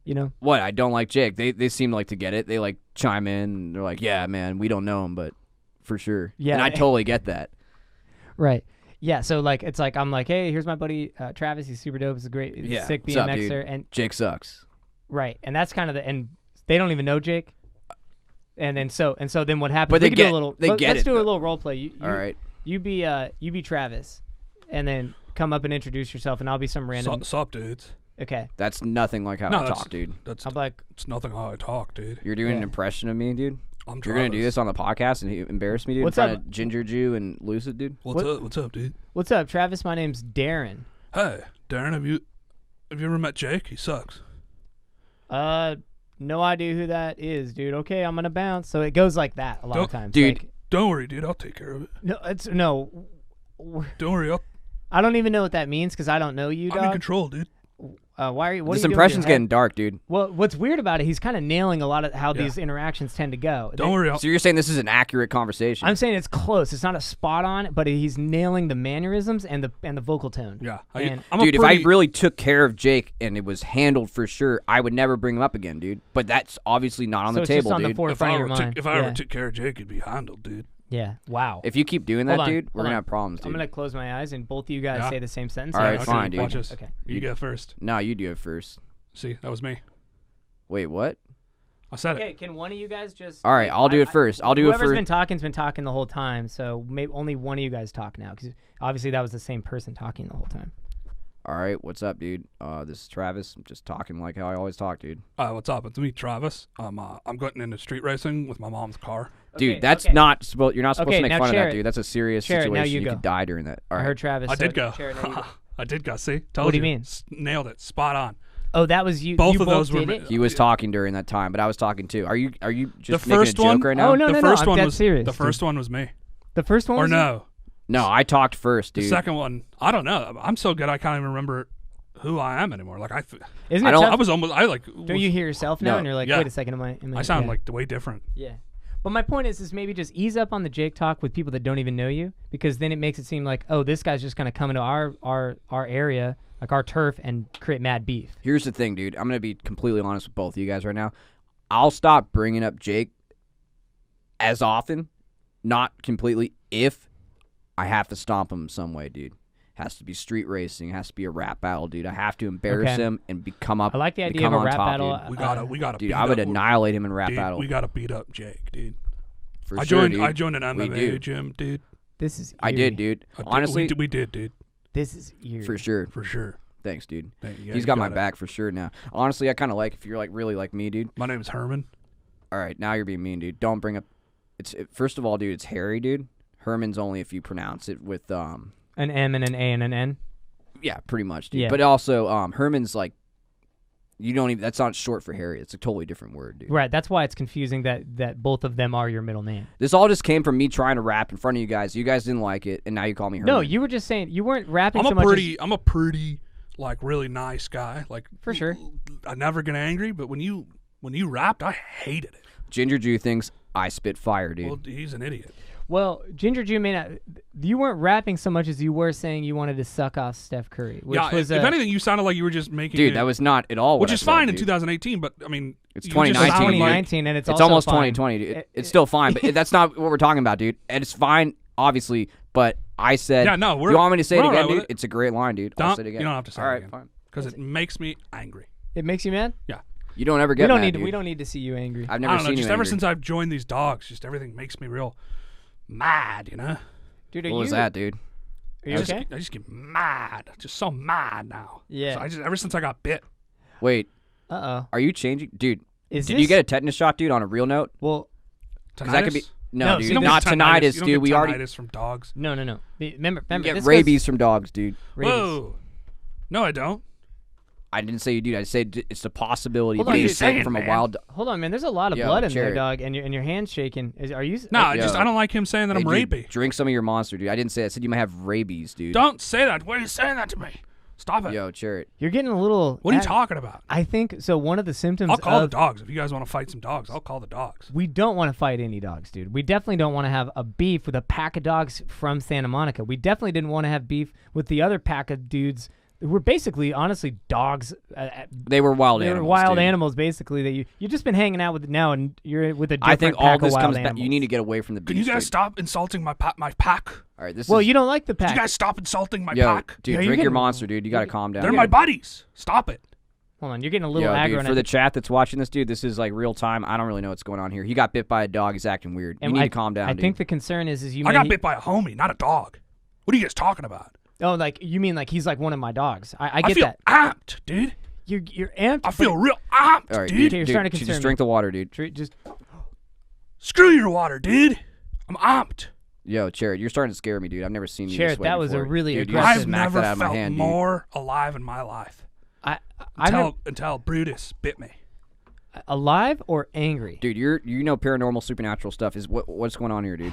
You know? What? I don't like Jake. They seem like to get it. They like chime in. And they're like, yeah, man, we don't know him, but for sure. Yeah. And I totally get that. Right. Yeah. So like, it's like I'm like, hey, here's my buddy Travis. He's super dope. He's a great, Yeah. sick What's up, BMXer, dude? and Jake sucks. right. And that's kind of and they don't even know Jake. And then then what happens? But we they could do get- a little. they get let's it, do a though. little role play. You, All right. You be Travis, and then come up and introduce yourself, and I'll be some random. Sup, dudes. Okay. That's nothing like how No, I that's- talk, dude. That's I'm like, it's nothing how I talk, dude. You're doing Yeah. an impression of me, dude. I'm You're gonna do Travis. this on the podcast and embarrass me, dude. What's in front up? of Ginger Jew and Lucid, dude. What's up? What's up, dude? what's up, Travis? My name's Darren. Hey, Darren, have you ever met Jake? He sucks. No idea who that is, dude. Okay, I'm gonna bounce. So it goes like that a lot of Don't- times, dude. Like, Don't worry, dude. I'll take care of it. no, it's no. Don't worry. I don't even know what that means because I don't know you, I'm in dog. control, dude. Why are you? What This are you doing with impression's your head? getting dark, dude. Well, what's weird about it? He's kind of nailing a lot of how Yeah. these interactions tend to go. Don't worry. So you're saying this is an accurate conversation? I'm saying it's close. It's not a spot on, but he's nailing the mannerisms and the vocal tone. Yeah. And- I'm Dude, a if I pretty, really took care of Jake and it was handled for sure, I would never bring him up again, dude. But that's obviously not on So the it's table, just on the dude. forefront of your mind. if I yeah. ever took care of Jake, it'd be handled, dude. Yeah. Wow. If you keep doing that, Hold on, dude, we're hold gonna on. have problems, dude. I'm gonna close my eyes and both of you guys Yeah. say the same sentence. All right, Okay. fine, dude. Watch this. Okay. You go first. No, you do it first. See, that was me. Wait, what? I said Okay. it. Can one of you guys just? All right, I'll do it first. I'll do it Whoever's first. been talking's been talking the whole time, so maybe only one of you guys talk now, because obviously that was the same person talking the whole time. All right, what's up, dude? This is Travis. I'm just talking like how I always talk, dude. What's up? It's me, Travis. I'm getting into street racing with my mom's car. Dude, Okay, that's okay. not supposed. You're not supposed Okay, to make now fun of that, Charret. dude. That's a serious Charret, now situation. you You go. could die during that. All I right. heard Travis. I so did go. Charret, now you go. I did go. See, told What do you you. mean? Nailed it. Spot on. Oh, that was you. Both you of both those were did ma- it? He was talking during that time, but I was talking too. Are you just The making a first joke one? right now? Oh, no, the no, first I'm one dead was serious, the dude. first one was me. The first one Or was you? no? No, I talked first, The dude. second one, I don't know. I'm so good I can't even remember who I am anymore. Like Isn't I it don't- tough? I was almost. I like. Don't you hear yourself now No. and you're like, Yeah. wait a second, am I I sound yeah. like way different. Yeah. But my point is maybe just ease up on the Jake talk with people that don't even know you, because then it makes it seem like, oh, this guy's just gonna come into our area, like our turf, and create mad beef. Here's the thing, dude. I'm gonna be completely honest with both of you guys right now. I'll stop bringing up Jake as often, not completely, if I have to stomp him some way, dude. Has to be street racing. Has to be a rap battle, dude. I have to embarrass Okay. him and become up. I like the idea become of a on rap top, battle. dude. We gotta. Dude, beat I would up, annihilate him in rap dude, battle. We gotta beat up Jake, dude. For I sure, joined. dude. I joined an We MMA do. gym, dude. This is. I eerie. did, dude. Honestly, we did, dude. This is eerie. for sure. For sure. Thanks, dude. Yeah, He's you got my it. back for sure now. Honestly, I kind of like if you're like really like me, dude. My name is Herman. All right, now you're being mean, dude. Don't bring up. First of all, dude, it's Harry, dude. Herman's only if you pronounce it with An M and an A and an N. Yeah, pretty much, dude. Yeah. But also, Herman's like, you don't even. That's not short for Harry. It's a totally different word, dude. Right. That's why it's confusing that both of them are your middle name. This all just came from me trying to rap in front of you guys. You guys didn't like it, and now you call me Herman. No, you were just saying you weren't rapping I'm so a much. I'm a pretty like really nice guy. Like For sure. I never get angry, but when you rapped, I hated it. Ginger Jew thinks I spit fire, dude. Well, he's an idiot. Well, Ginger Jew may not. You weren't rapping so much as you were saying you wanted to suck off Steph Curry, which Yeah, was if anything, you sounded like you were just making Dude, it, that was not at all what which I is said, fine in dude. 2018. But I mean, It's you just 2019, sound dude. like- 2019, and it's It's also almost fine. 2020, dude. It's still fine, but that's not what we're talking about, dude. And it's fine, obviously, but I said, Yeah, no, you want me to say it we're all again, right with dude? it. It's a great line, dude. I'll Don't- say it again. you don't have to say all it right, again. fine. because it makes me angry. It makes you mad? Yeah. You don't ever get mad, dude. We don't need to see you angry. I've I never don't know. seen you Just ever angry. since I've joined these dogs, just everything makes me real mad. You know. Dude, What was that, dude? Are you okay? I just get mad. Just so mad now. Yeah. So ever since I got bit. Wait, Uh-oh. are you changing, dude? Is Did this... you get a tetanus shot, dude? On a real note, Well, because that could be Tinnitus? no, see, dude. this- Not You don't tinnitus, get dude. We already tinnitus from dogs. no. Remember. you get this rabies from dogs, dude. Goes, rabies. Whoa. No, I don't. I didn't say you, dude. I said it's a possibility Hold of on, being you're sick saying, from a man. wild. Hold on, man. There's a lot of Yo, blood in there, Charret. dog, and your hand's shaking. Are you? No, I Yo. don't like him saying that I'm Hey, dude, rapey. drink some of your monster, dude. I didn't say that. I said you might have rabies, dude. Don't say that. Why are you saying that to me? Stop it. Yo, Charret. You're getting a little. What are you talking about? I think so. One of the symptoms I'll call the of dogs. If you guys want to fight some dogs, I'll call the dogs. we don't want to fight any dogs, dude. We definitely don't want to have a beef with a pack of dogs from Santa Monica. We definitely didn't want to have beef with the other pack of dudes. We're basically, honestly, dogs. They were wild They were animals. wild dude. animals, basically. That you've just been hanging out with now, and you're with a different I think all pack of this wild comes back. animals. You need to get away from the beast. Can you guys dude. stop insulting my pack? All right, this Well, is. you don't like the Can pack. you guys stop insulting my Yo, pack? dude, Yeah, you're drink your getting- monster, dude. You gotta calm down. They're my buddies. Stop it. Hold on, you're getting a little Yo, aggro. dude, and for I the think- chat that's watching this, dude, this is like real time. I don't really know what's going on here. He got bit by a dog. He's acting weird. You and need I- to calm down, I dude. think the concern is you. I got bit by a homie, not a dog. What are you guys talking about? Oh, like you mean like he's like one of my dogs? I get feel that. amped, dude. You're amped. I feel real amped, All right, dude. Okay, you're starting to just concern drink the water, dude. Just Screw your water, dude. I'm amped. Yo, Charret, you're starting to scare me, dude. I've never seen you Charret, this way that was a before. really dude, aggressive- You I've just smacked never that out of my felt hand, dude. more alive in my life I'm until Brutus bit me. alive or angry. Dude, you know paranormal supernatural stuff is what's going on here, dude.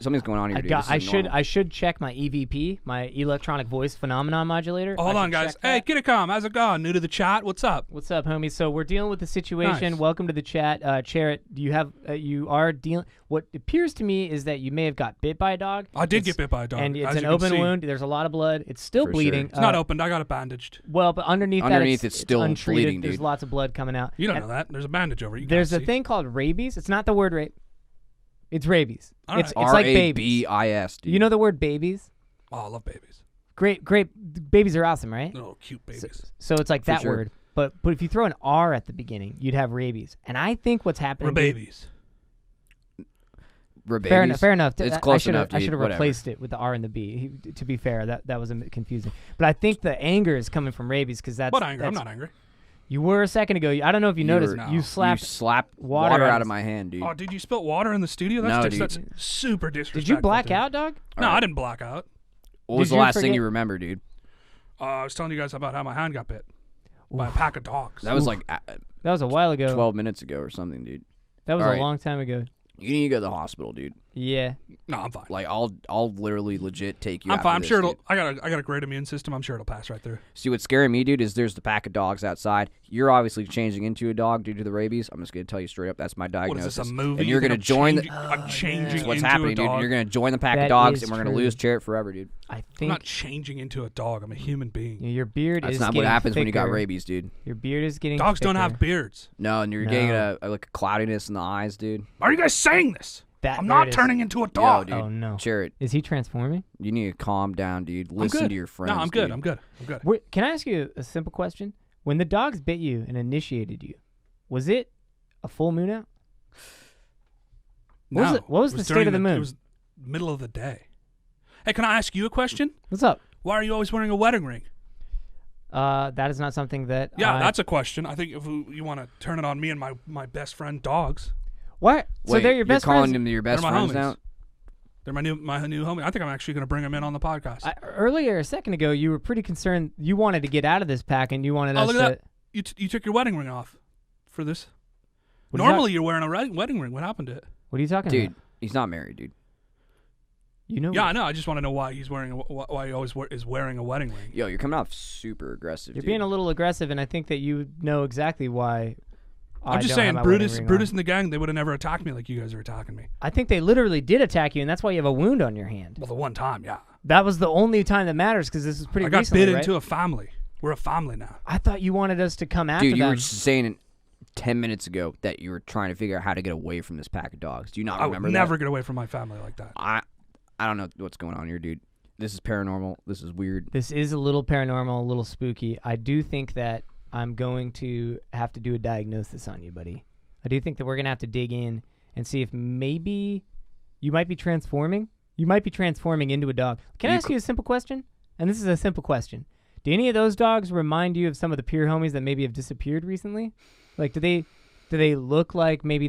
Something's going on here, dude. I should check my EVP, my electronic voice phenomenon modulator. Oh, hold I on, should guys. check Hey, that. get it calm. How's it going? New to the chat? What's up? What's up, homie? So we're dealing with the situation. Nice. Welcome to the chat, Charret. Do you have you are dealing? What appears to me is that you may have got bit by a dog. I did get bit by a dog. and it's as an you can open see. wound. There's a lot of blood. It's still For bleeding. sure. It's not opened. I got it bandaged. Well, but underneath Underneath that, it's still untreated. bleeding, There's dude. lots of blood coming out. You don't And know that. There's a bandage over it. You There's a can't see. thing called rabies. It's not the word rape. It's rabies. All It's right. like babies. RABIS, dude. You know the word babies? Oh, I love babies. Great. Babies are awesome, right? Little cute babies. So it's like that sure. word. But if you throw an R at the beginning, you'd have rabies. And I think what's happening. We're babies. Fair enough. Fair enough. It's I close should've- enough, I dude. should have Whatever. replaced it with the R and the B. To be fair, that was a bit confusing. But I think the anger is coming from rabies because that's. What anger? I'm that's- not angry. You were a second ago. I don't know if you noticed. No. You slapped. water water out of my hand, dude. Oh, did you spill water in the studio? That's No, that's dude. super disrespectful. Did you black dude. out, dog? No, All right. I didn't black out. What was Did the you last thing forget- you remember, dude? I was telling you guys about how my hand got bit by a pack of dogs. That was like That was a while ago. 12 minutes ago or something, dude. That was All a right. long time ago. You need to go to the hospital, dude. Yeah. No, I'm fine. Like I'll literally legit take you. I'm after fine. I'm this, sure dude. it'll. I got a great immune system. I'm sure it'll pass right through. See, what's scaring me, dude, is there's the pack of dogs outside. You're obviously changing into a dog due to the rabies. I'm just gonna tell you straight up, that's my What diagnosis. is this, a movie? And you're You gonna think join the. I'm changing That's what's into happening, a dude. dog. You're gonna join the pack That of dogs, is and we're gonna true. lose Charret forever, dude. I I'm think not changing into a dog. I'm a human being. your beard That's is not what getting happens when you got thicker. rabies, dude. Your beard is getting Dogs don't have thicker. beards. No, and you're getting No. like a cloudiness in the eyes, dude. Why are you guys saying this? I'm there not it is. turning into a Yo, dog. dude. Oh no. Charret, Is he transforming? you need to calm down, dude. I'm Listen good. to your friends. No, I'm good. dude. I'm good. I'm good. Can I ask you a simple question? When the dogs bit you and initiated you, was it a full moon out? What was No, it- what was it the state during of the moon? It was middle of the day. Hey, can I ask you a question? What's up? Why are you always wearing a wedding ring? That is not something that. Yeah, that's a question. I think if you want to turn it on me and my best friend dogs, what? So Wait, they're your best you're calling friends. them your best They're my friends homies. now? they're my new homie. I think I'm actually going to bring them in on the podcast. Earlier, a second ago, you were pretty concerned. You wanted to get out of this pack, and you wanted Oh, us look to. at that! You took your wedding ring off for this. What are you Normally, you're wearing a wedding ring. What happened to it? What are you talking Dude, about? he's not married, dude. You know. Yeah, I know. I just want to know why he's wearing why he always is wearing a wedding ring. Yo, you're coming off super aggressive, You're dude. being a little aggressive, and I think that you know exactly why. I I'm just don't saying, have my wedding Brutus ring and on. the gang, they would have never attacked me like you guys are attacking me. I think they literally did attack you, and that's why you have a wound on your hand. Well, the one time, yeah. That was the only time that matters because this is pretty I got recently, bit right? into a family. We're a family now. I thought you wanted us to come after Dude, you them. were just saying 10 minutes ago that you were trying to figure out how to get away from this pack of dogs. Do you not I would remember never that? get away from my family like that. I don't know what's going on here, dude. This is paranormal. This is weird. This is a little paranormal, a little spooky. I do think that I'm going to have to do a diagnosis on you, buddy. I do think that we're going to have to dig in and see if maybe you might be transforming. You might be transforming into a dog. Can I ask you a simple question? And this is a simple question. Do any of those dogs remind you of some of the peer homies that maybe have disappeared recently? Like, do they look like maybe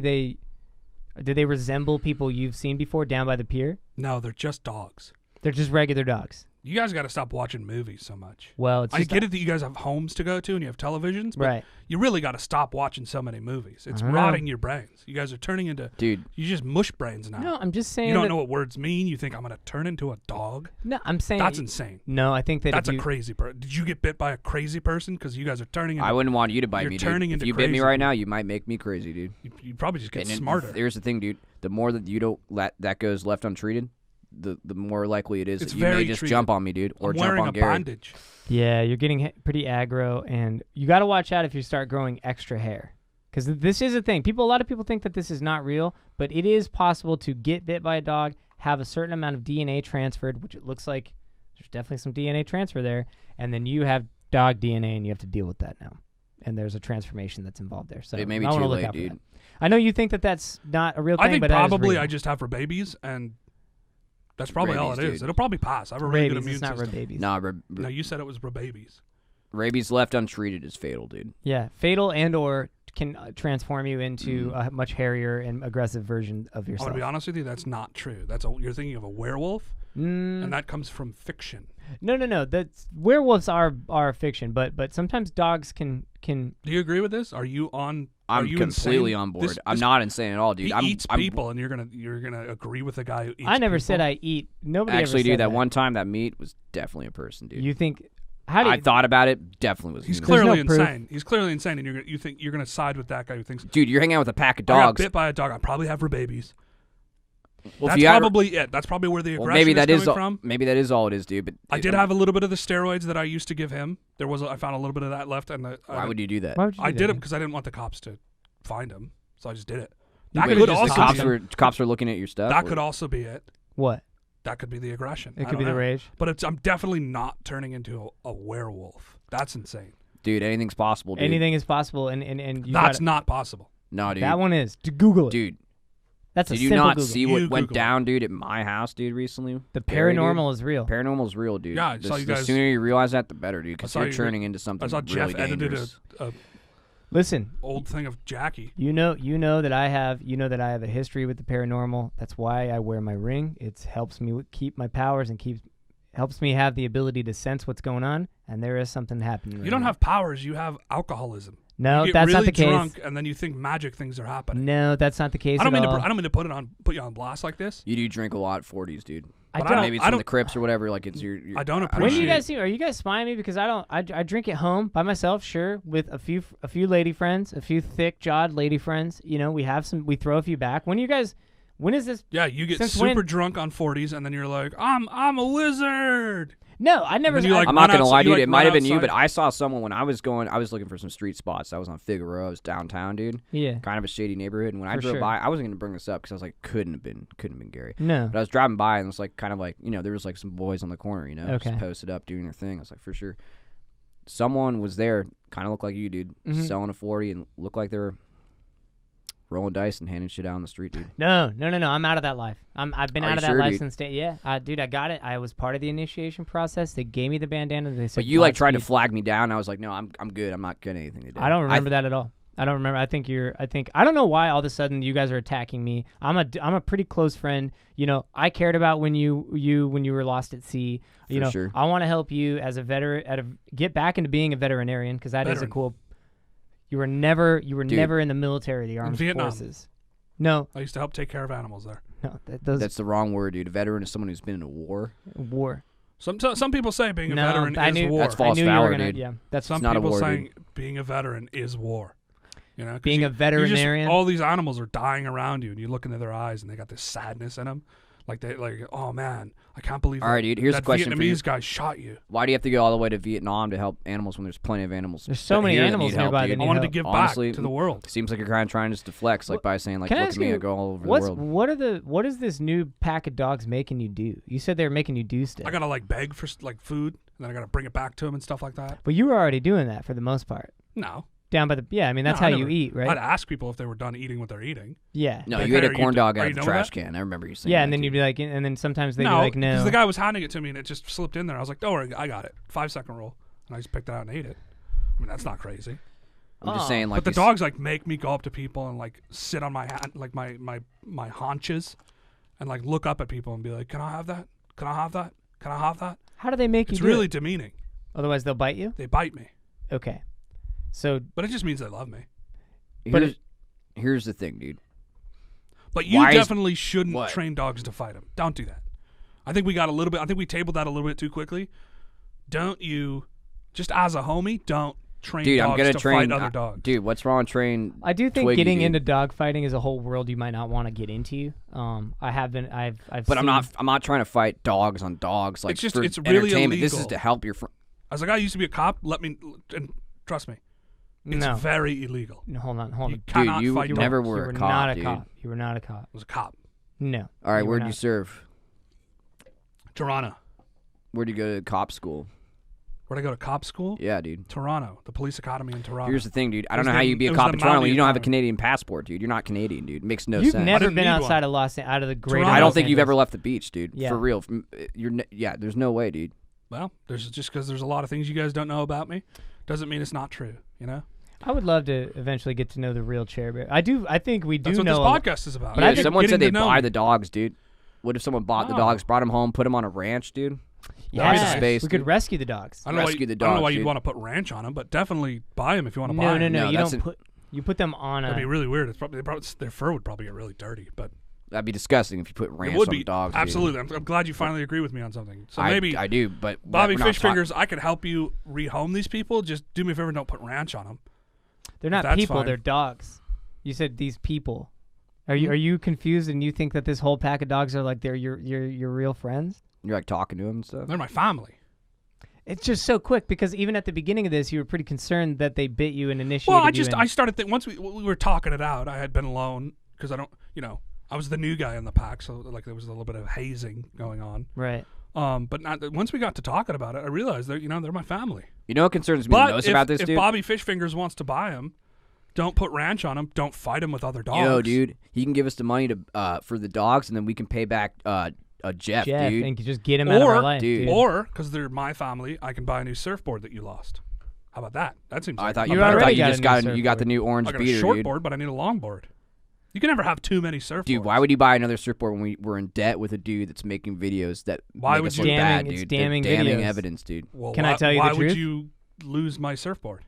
do they resemble people you've seen before down by the pier? No, they're just dogs. They're just regular dogs. You guys got to stop watching movies so much. Well, I get it that you guys have homes to go to and you have televisions, but right. you really got to stop watching so many movies. It's I don't rotting know. your brains. You guys are turning into Dude. You just mush brains now. No, I'm just saying. You don't know what words mean. You think I'm going to turn into a dog? No, I'm saying That's insane. No, I think that That's if a you, crazy person. Did you get bit by a crazy person? Because you guys are turning into. I wouldn't want you to bite You're me, turning dude. If into you bit me crazy right now, you might make me crazy, dude. You probably just get And then smarter. Here's the thing, dude. The more that you don't let that goes left untreated, the more likely it is It's that you may very just treated. jump on me, dude, or I'm jump wearing on a Gary. bandage. Yeah, you're getting pretty aggro, and you got to watch out if you start growing extra hair, because this is a thing. A lot of people think that this is not real, but it is possible to get bit by a dog, have a certain amount of DNA transferred, which it looks like there's definitely some DNA transfer there, and then you have dog DNA, and you have to deal with that now. And there's a transformation that's involved there. So It may be I wanna too look late, out for dude. that. I know you think that that's not a real thing, I think but that is probably real. I just have for babies, and that's probably all it Rabies, is. dude. It'll probably pass. I have a really good rabies. immune It's not system. rabies. Nah, No, you said it was rabies. rabies left untreated is fatal, dude. Yeah, fatal and or can transform you into a much hairier and aggressive version of I'm yourself. gonna be honest with you. That's not true. you're thinking of a werewolf, Mm, and that comes from fiction. no. That's werewolves are fiction, but sometimes dogs can. Do you agree with this? Are you on? Are I'm you completely insane? on board. This- I'm this- not insane at all, dude. He I'm, eats I'm, people, and you're gonna agree with the guy who eats. I never people? said I eat. Nobody Actually, ever dude, said that one time that meat was definitely a person, dude. You think? How do you, I thought about it. Definitely was. He's human. clearly no proof. insane. He's clearly insane, and you think you're gonna side with that guy who thinks Dude, you're hanging out with a pack of I got dogs. bit by a dog. I probably have rabies. Well, if That's you had- probably it. That's probably where the aggression well, maybe that is is coming all, from. maybe that is all it is, dude. But I did have a little bit of the steroids that I used to give him. I found a little bit of that left, and Why would you do that? Why would you I do did that? it because I didn't want the cops to find him, so I just did it. You That could've could just also the cops were looking at your stuff. that or- could also be it. What? That could be the aggression. It I could be don't the know. rage. But I'm definitely not turning into a werewolf. That's insane. dude. Anything's possible, dude. Anything is possible, and you That's gotta, not possible. No, dude. that one is. To Google it. Dude, That's a did you simple not Google. see You what went Google it. down, dude, at my house, dude, recently? The Gary, dude? paranormal is real. Paranormal's real, dude. Yeah, I saw you The guys- sooner you realize that, the better, dude. Because saw you're you- turning into I something saw Jeff really edited dangerous. a Listen, old thing of Jackie. you know that I have a history with the paranormal. That's why I wear my ring. It helps me keep my powers and helps me have the ability to sense what's going on. And there is something happening. You right don't now. have powers. You have alcoholism. No, you get that's really not the case. drunk, and then you think magic things are happening. No, that's not the case I don't at mean all. to. I don't mean to put you on blast like this. You do drink a lot at 40s, dude. I but don't. Maybe it's I from don't- the Crips or whatever. Like it's your. I don't When do appreciate- you guys see? Are you guys spying me? Because I don't. I drink at home by myself, sure, with a few lady friends, a few thick-jawed lady friends. You know, we have some. We throw a few back. When is this? Yeah, you get Since super when? drunk on 40s, and then you're like, I'm a wizard. No, I never. then you, like, I'm run not gonna outside- lie, you, dude. like, It might run have been you, outside. but I saw someone when I was looking for some street spots. I was on Figueroa. I was downtown, dude. yeah. Kind of a shady neighborhood. And when I For drove sure. by, I wasn't gonna bring this up because I was like, couldn't have been Gary. No. But I was driving by and it was like kind of like, you know, there was like some boys on the corner, you know, Okay. just posted up doing their thing. I was like, for sure. Someone was there, kind of looked like you, dude, Mhm. selling a 40 and looked like they were rolling dice and handing shit out on the street, dude. No. I'm out of that life. I've been Are out you of that sure, life dude? since day. Yeah, dude, I got it. I was part of the initiation process. They gave me the bandana. They said, But you like tried to "Godspeed." flag me down. I was like, no, I'm good. I'm not getting anything today. I don't remember that at all. I don't remember. I don't know why all of a sudden you guys are attacking me. I'm a pretty close friend. You know, I cared about when you were lost at sea. You For know, sure. I want to help you as a veteran, get back into being a veterinarian because that is a Veteran. cool. You were never in the military, the armed Vietnam. forces. No, I used to help take care of animals there. those That's the wrong word, dude. A veteran is someone who's been in a war. war. Some people say being a No, veteran I is knew war. That's false I knew you valor, were gonna. dude. Yeah, that's Some It's not a people war, saying being a veteran is war. You know, 'cause Being a veterinarian? all these animals are dying around you, and you look into their eyes, and they got this sadness in them. Like oh man, I can't believe All right, dude, here's that a question for you. Vietnamese guy shot you. Why do you have to go all the way to Vietnam to help animals when there's plenty of animals? There's so that many here that animals need help, nearby dude? that I need wanted to help. give Honestly, back to the world. Seems like you're kind of trying just to flex, like by saying, like, Can I look ask at me, you, I go all over the world. what is this new pack of dogs making you do? You said they're making you do stuff. I gotta beg for like food, and then I gotta bring it back to him and stuff like that. But you were already doing that for the most part. No. Down by the I mean that's No, how I you never- eat, right? I'd ask people if they were done eating what they're eating. Yeah. No, Like, you ate hey, a are corn you- dog are out you of the done with trash that? can. I remember you saying Yeah, that, and then dude. you'd be like, and then sometimes they'd No, be like, because no. the guy was handing it to me and it just slipped in there. I was like, don't worry, I got it. 5-second rule. And I just picked it out and ate it. I mean, that's not crazy. I'm just saying, like, But the these- dogs like make me go up to people and like sit on my hand, like my haunches, and like look up at people and be like, "Can I have that? Can I have that? Can I have that?" How do they make It's you do really it? demeaning. Otherwise they'll bite you? They bite me, Okay. So but it just means they love me. Here's the thing, dude. But you Why is- definitely shouldn't what? train dogs to fight them. Don't do that. I think we got a little bit. I think we tabled that a little bit too quickly. Don't you? Just as a homie, don't train Dude, dogs I'm gonna to train fight other dogs. Dude, what's wrong with train? I do think Twiggy, getting dude. into dog fighting is a whole world you might not want to get into. I have been I've But I'm seen- not trying to fight dogs on dogs. Like It's just- for it's really entertainment. This is illegal. to help your friend. As a guy who used to be a cop, and trust me, it's No. very illegal. No, hold on. You cannot you fight dogs. never You were were a cop, not a dude. cop. You were not a cop. I was a cop. No. All right, you were where'd you not. serve? Toronto. Where'd you go to cop school? Where'd I go to cop school? Yeah, dude. Toronto, the police academy in Toronto. Here's the thing, dude. I It don't was know how the- you'd be it a was cop the in Toronto when Mountie you don't have a Academy. Canadian passport, dude. You're not Canadian, dude. It makes no You've sense. never didn't been need outside one. out of the greater Toronto. I don't Los think you've Angeles. ever left the beach, dude. Yeah. For real. There's no way, dude. Well, there's just because there's a lot of things you guys don't know about me, doesn't mean it's not true. You know, I would love to eventually get to know the real Chair Bear. I do. I think we do that's what know. this podcast is about. But Yeah, I if think someone said getting they to know buy me. the dogs, dude. What if someone bought the No. dogs, brought them home, put them on a ranch, dude? Yes, That'd be space, we could dude. rescue the dogs. I don't know why rescue you, the I don't know dogs, why you'd dude. want to put ranch on them, but definitely buy them if you want to buy No, them. no, no. No, You that's don't put. You put them on That'd be a. really weird. It's probably their fur would probably get really dirty, but That'd be disgusting if you put ranch it would on be dogs. dude. absolutely. I'm glad you finally agree with me on something. So I maybe do, but Bobby we're not Fish Fingers, I could help you rehome these people. Just do me a favor and don't put ranch on them. They're not That's people. fine. They're dogs. You said these people. Are Hmm? you confused and you think that this whole pack of dogs are like they're your real friends? You're like talking to them and stuff. They're my family. It's just so quick because even at the beginning of this, you were pretty concerned that they bit you and initiated Well, you. I started once we were talking it out. I had been alone because I don't, I was the new guy in the pack, so like there was a little bit of hazing going on. Right. But once we got to talking about it, I realized that they're my family. You know what concerns me But most if, about this, if dude? Bobby Fish Fingers wants to buy them, don't put ranch on them. Don't fight them with other dogs. Yo, dude, he can give us the money to for the dogs, and then we can pay back Jeff, dude. and just get him out of our life, dude. dude. Or because they're my family, I can buy a new surfboard that you lost. How about that? That seems. I like thought You you, already I thought you got just a got new you got the new orange I got beater, a short dude. board, but I need a long board. You can never have too many surfboards. Dude, why would you buy another surfboard when we're in debt with a dude that's making videos that Why make would us you- look bad, Damning- it's dude? They're damning damning videos. evidence, dude. Well, Can I tell you the why truth? would you lose my surfboard?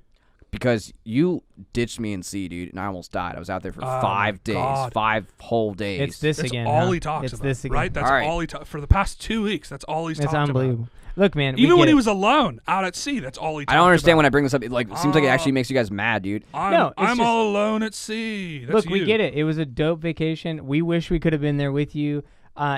Because you ditched me in sea, dude, and I almost died. I was out there for Oh, 5 days, God. 5 whole days. It's this That's again. all huh? he talks it's about. this again. Right? That's All right. all he talks for the past 2 weeks. That's all he's It's talked unbelievable. Look, man. about. Even we when get he it. was alone out at sea, that's all he. I don't understand about. when I bring this up. It seems like it actually makes you guys mad, dude. No, it's I'm just- all alone at sea. That's Look, we you. get it. It was a dope vacation. We wish we could have been there with you.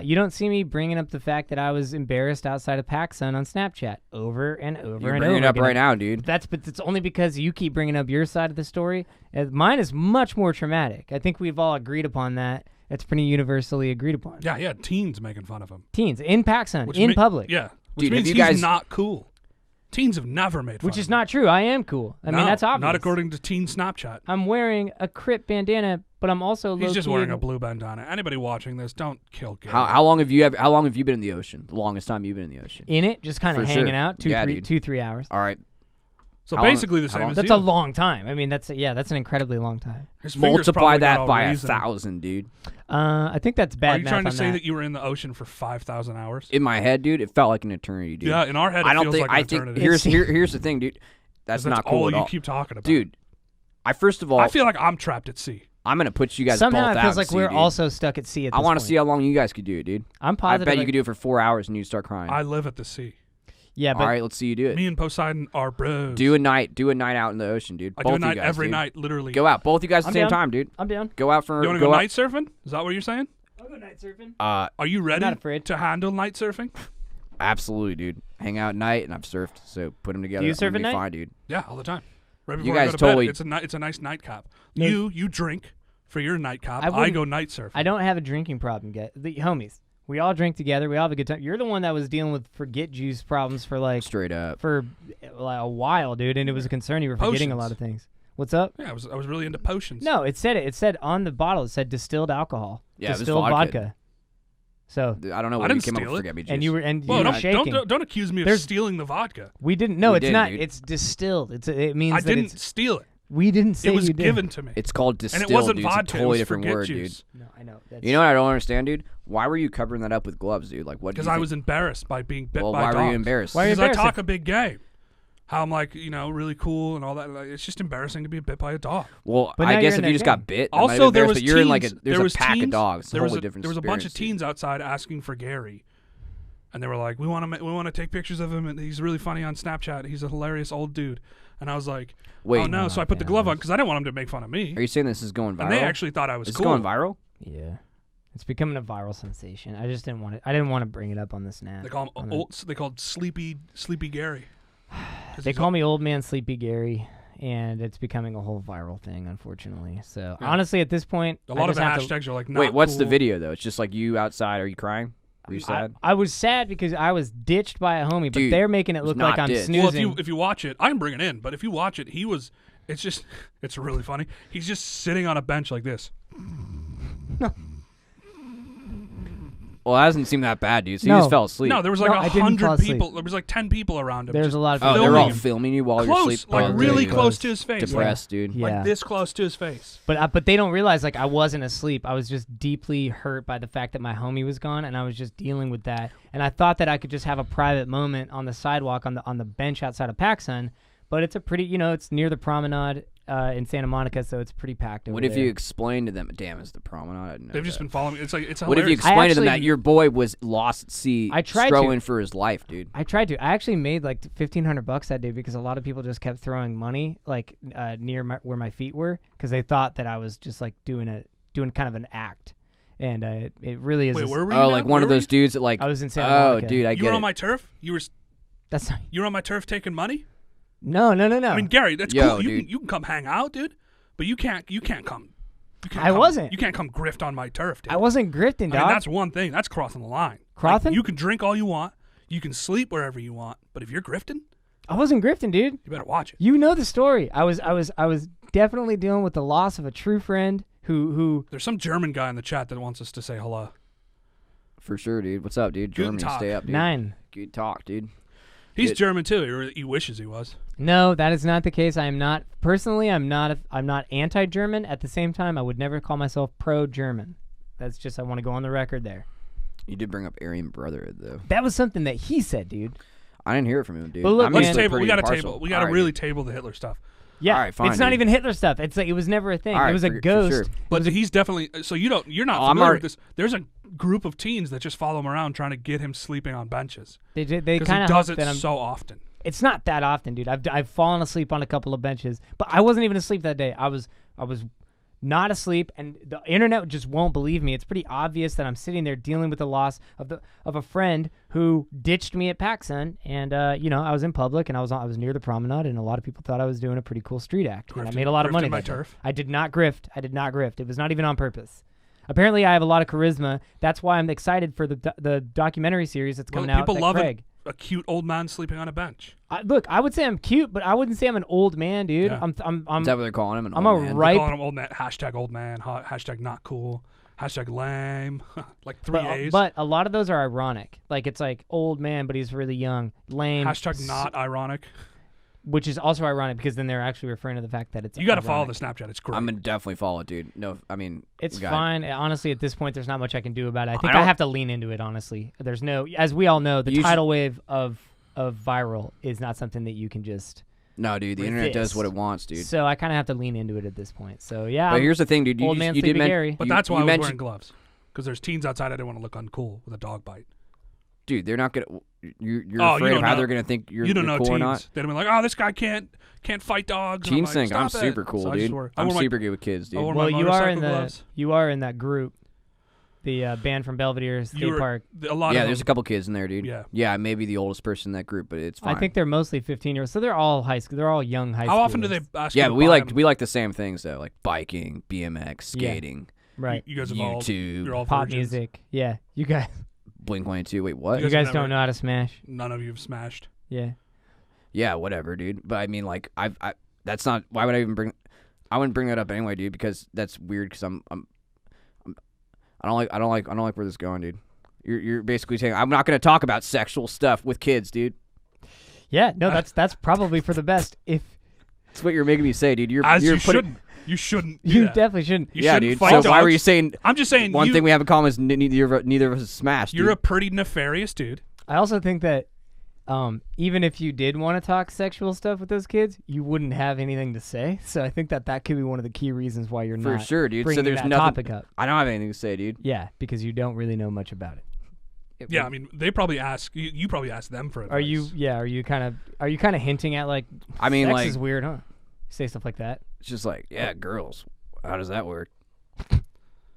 You don't see me bringing up the fact that I was embarrassed outside of PacSun on Snapchat over and over You're and bringing over it up again. right now, dude. But it's only because you keep bringing up your side of the story. Mine is much more traumatic. I think we've all agreed upon that. It's pretty universally agreed upon. Yeah, yeah. Teens making fun of him Teens in PacSun, Which in ma- public. Yeah, which Dude, have means you he's guys- not cool. Teens have never made fun. Which of is him. not true. I am cool. I mean, that's obvious. Not according to Teen Snapchat. I'm wearing a Crip bandana, but I'm also He's just low-key wearing in- a blue bandana. Anybody watching this, don't kill Gary. How long have you been in the ocean? The longest time you've been in the ocean? in it, just kind of For hanging sure. out, Yeah, dude. 2-3 hours. All right. So How long- basically the how same long- as That's you. a long time. I mean, that's an incredibly long time. His fingers Multiply probably got that all by reason. 1,000, dude. I think that's bad Are you math trying to on say that. that you were in the ocean for 5,000 hours? In my head, dude, it felt like an eternity, dude. Yeah, in our head it I don't feels think. like an I think eternity. here's the thing, dude. That's 'Cause not cool all at you all, keep talking about. dude. First of all, I feel like I'm trapped at sea. I'm gonna put you guys Somehow both it out feels at like sea, we're dude. also stuck at sea at this I want to point. see how long you guys could do it, dude. I'm I positive. bet you could do it for 4 hours and you'd start crying. I live at the sea. Yeah, but All right, let's see you do it. Me and Poseidon are bros. Do a night out in the ocean, dude. I Both do a of you night guys, every dude. night, literally. Go out, both you guys at I'm the same down. time, dude. I'm down. Go out for You want to go night surfing? Is that what you're saying? I'll go night surfing. Are you ready not afraid. to handle night surfing? Absolutely, dude. Hang out at night, and I've surfed, so put them together. you I'm surf gonna at be night? fine, dude. Yeah, all the time. Right You before I guys go to totally- bed, it's a nice nightcap. No. You drink for your nightcap. I I wouldn't- go night surfing. I don't have a drinking problem, the homies. We all drink together. We all have a good time. You're the one that was dealing with forget juice problems for like Straight up. for like a while, dude, and it was a concern. You were forgetting a lot of things. What's up? Yeah, I was really into potions. No, it said on the bottle. It said distilled alcohol. Yeah, it was distilled vodka. So I don't know where you came up with forget me juice. and you were Well, you were shaking. don't accuse me of stealing the vodka. We didn't. No, We it's did, not. dude. It's distilled. It means I that didn't it's. steal it. We didn't say It was you did. given to me. It's called And distilled, it wasn't dude. vodka. It's a It totally was different forget word, juice. dude. No, I know. You know what I don't understand, dude? Why were you covering that up with gloves, dude? Like, what? Because I was embarrassed by being bit Well, by why dogs. were you embarrassed? Why are you Because I embarrassed? talk a big game. How I'm like, really cool and all that. Like, it's just embarrassing to be bit by a dog. Well, But I now guess you're if in you a just gang. got bit, that might Also, have there been was embarrassed, but you're in like teens. there's there a was pack teens, of dogs. It's a There was wholly different there was a bunch of experience, teens outside asking for Gary, and they were like, we want to take pictures of him, and he's really funny on Snapchat. He's a hilarious old dude. And I was like, Wait, oh no! Oh So I my put the glove on gosh. because I didn't want him to make fun of me. Are you saying this is going viral? And they actually thought I was Is cool. it going viral? Yeah, it's becoming a viral sensation. I just didn't want it. I didn't want to bring it up on the snap. They call him they called Sleepy Gary. 'Cause They he's call me Old Man Sleepy Gary, and it's becoming a whole viral thing, unfortunately. So Yeah. honestly, at this point, a I lot of just the have to- hashtags are like, not Wait, what's the cool. video though? It's just like you outside. Are you crying? Are you sad? I was sad because I was ditched by a homie, but Dude, they're making it was look like not I'm ditched. snoozing. Well, if you watch it, I can bring it in. But if you watch it, it's really funny. He's just sitting on a bench like this. Well, it hasn't seemed that bad, dude. So you No. just fell asleep. No, there was like No, I didn't fall 100 asleep. people. There was like 10 people around him. There's just a lot of Oh, people. they're all filming him. filming you while Close, you're sleeping. like Oh, really dude. close to his face. Depressed, dude. Yeah. Like this close to his face. But they don't realize like I wasn't asleep. I was just deeply hurt by the fact that my homie was gone, and I was just dealing with that. And I thought that I could just have a private moment on the sidewalk on the bench outside of PacSun. But it's a pretty, it's near the promenade in Santa Monica, so it's pretty packed over What if there. you explain to them? Damn, it's the promenade. I didn't know They've just that. been following me. It's What if you hilarious. explain to them that actually- your boy was lost at sea, I tried struggling to. for his life, dude? I tried to. I actually made like $1,500 that day because a lot of people just kept throwing money like near where my feet were because they thought that I was just like doing kind of an act, and it really is. Wait, where were you? Oh, now? like one Where of were those dudes that like. I was in Santa Oh, Monica. dude, I You get were it. on my turf. That's You were on my turf taking money. no. I mean, Gary, that's Yo, cool. dude. You can come hang out, dude. But you can't come. You can't I come- wasn't. You can't come grift on my turf, dude. I wasn't grifting, I dog. mean, that's one thing. That's crossing the line. Crossing? You can drink all you want. You can sleep wherever you want. But if you're grifting, I wasn't grifting, dude. you better watch it. You know the story. I was definitely dealing with the loss of a true friend who There's some German guy in the chat that wants us to say hello. For sure, dude. What's up, dude? Guten Germany, Tag. stay up, dude. 9. Good talk, dude. He's Good. German too. He wishes he was. No, that is not the case. I am not personally. I'm not anti-German. At the same time, I would never call myself pro-German. That's just I want to go on the record there. You did bring up Aryan Brotherhood, though. That was something that he said, dude. I didn't hear it from him, dude. Well, look, I'm man- Let's usually table. We pretty got to impartial. table. We got to All right, really dude. table the Hitler stuff. Yeah, All right, fine, it's not dude. even Hitler stuff. It's like it was never a thing. All right, it was a for ghost. sure. But he's definitely. So you're not Oh, I'm familiar already- with this. There's a group of teens that just follow him around trying to get him sleeping on benches They because kind he of does it that I'm, so often. It's not that often, dude. I've fallen asleep on a couple of benches, but I wasn't even asleep that day. I was not asleep, and the internet just won't believe me. It's pretty obvious that I'm sitting there dealing with the loss of a friend who ditched me at PacSun, and I was in public and I was near the promenade, and a lot of people thought I was doing a pretty cool street act, and I made a lot of money. Grifting my that day. turf? I did not grift. It was not even on purpose. Apparently, I have a lot of charisma. That's why I'm excited for the documentary series that's coming out. People that love Craig. a cute old man sleeping on a bench. Look, I would say I'm cute, but I wouldn't say I'm an old man, dude. Yeah. I'm Is that what they're calling him? An I'm old a man? right- Calling him old man. Hashtag old man. Hashtag not cool. Hashtag lame. Like three A's. but a lot of those are ironic. Like it's like old man, but he's really young. Lame. Hashtag not ironic. Which is also ironic because then they're actually referring to the fact that it's. You got to follow ironic. the Snapchat. It's great. I'm gonna definitely follow it, dude. No, I mean It's we got it. fine. Honestly, at this point, there's not much I can do about it. I think don't- I have to lean into it. Honestly, there's no. As we all know, the You should- tidal wave of viral is not something that you can just. No, dude. The internet does resist. what it wants, dude. So I kind of have to lean into it at this point. So yeah. But here's the thing, dude. You, old man you did Sleepy mention, Gary. but you- that's why you I was wearing mentioned, gloves. Because there's teens outside. I didn't want to look uncool with a dog bite. dude. They're not gonna. You're Oh, you afraid don't of how know. they're gonna think you're You don't know cool teens. or not. They'd be like, "Oh, this guy can't fight dogs." And Teens I'm think like, I'm "Stop it." super cool, So I just dude. wore- I I'm wore my- super good with kids, dude. I wore my Well, you are motorcycle in gloves. that group, the band from Belvedere Skate Park. A lot Yeah, of there's a them, couple kids in there, dude. Yeah. Yeah, I may be the oldest person in that group, but it's fine. I think they're mostly 15-year-olds, so they're all high school. They're all young high school. How often do they ask Yeah, you but to we buy like them? we like the same things though, like biking, BMX, Yeah. skating. right You guys have all. YouTube. You're all pop virgins. music? Yeah, you guys. Blink-182. Wait, what? You guys guys don't know how to smash. None of you have smashed. Yeah. Yeah, whatever, dude. But I mean, like, I that's not. Why would I even bring? I wouldn't bring that up anyway, dude, because that's weird. Because I don't like where this is going, dude. You're basically saying I'm not going to talk about sexual stuff with kids, dude. Yeah. No, that's probably for the best. If That's what you're making me say, dude. You're You putting. shouldn't. You shouldn't. Do you that. definitely shouldn't. You Yeah, shouldn't dude. fight So dogs. why were you saying? I'm just saying. One thing we have in common is neither of us is smashed. You're dude. a pretty nefarious dude. I also think that even if you did want to talk sexual stuff with those kids, you wouldn't have anything to say. So I think that could be one of the key reasons why you're For not sure, dude. So bringing there's that nothing. topic up. I don't have anything to say, dude. Yeah, because you don't really know much about it. Yeah, I mean, they probably ask you. Probably ask them for advice. Are you kind of hinting at like? I mean, sex like, is weird, huh? Say stuff like that. it's just like, yeah, girls. How does that work?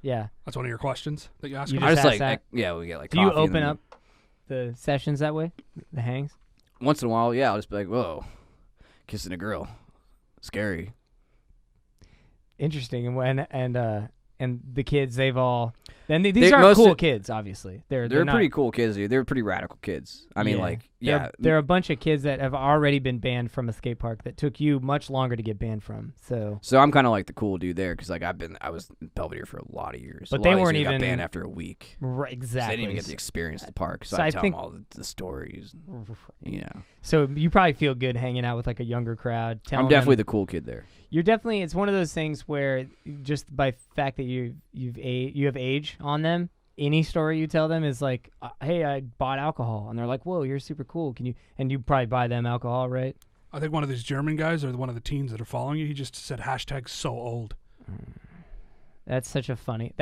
Yeah. That's one of your questions that you ask. You them? I just just ask like, that. yeah, we get like. Do you coffee and open then- up the sessions that way? The hangs? Once in a while? Yeah, I'll just be like, whoa, kissing a girl, scary. Interesting. And the kids, they've all. Then these They- are most cool of- kids, obviously. They're They're not, pretty cool kids, dude. They're pretty radical kids. I mean, like, yeah. There are a bunch of kids that have already been banned from a skate park that took you much longer to get banned from. So I'm kind of like the cool dude there because like I was in Belvedere for a lot of years. But A they lot of these weren't dudes got even- banned after a week. right, exactly. So they didn't even get to experience the park. So, So I I tell think- them all the stories. You know, So you probably feel good hanging out with like a younger crowd. I'm definitely the cool kid there. You're definitely. It's one of those things where just by fact that you have age on them, any story you tell them is like, hey, I bought alcohol, and they're like, whoa, you're super cool. Can you? And you probably buy them alcohol, right? I think one of these German guys or one of the teens that are following you. He just said hashtag so old. That's so funny.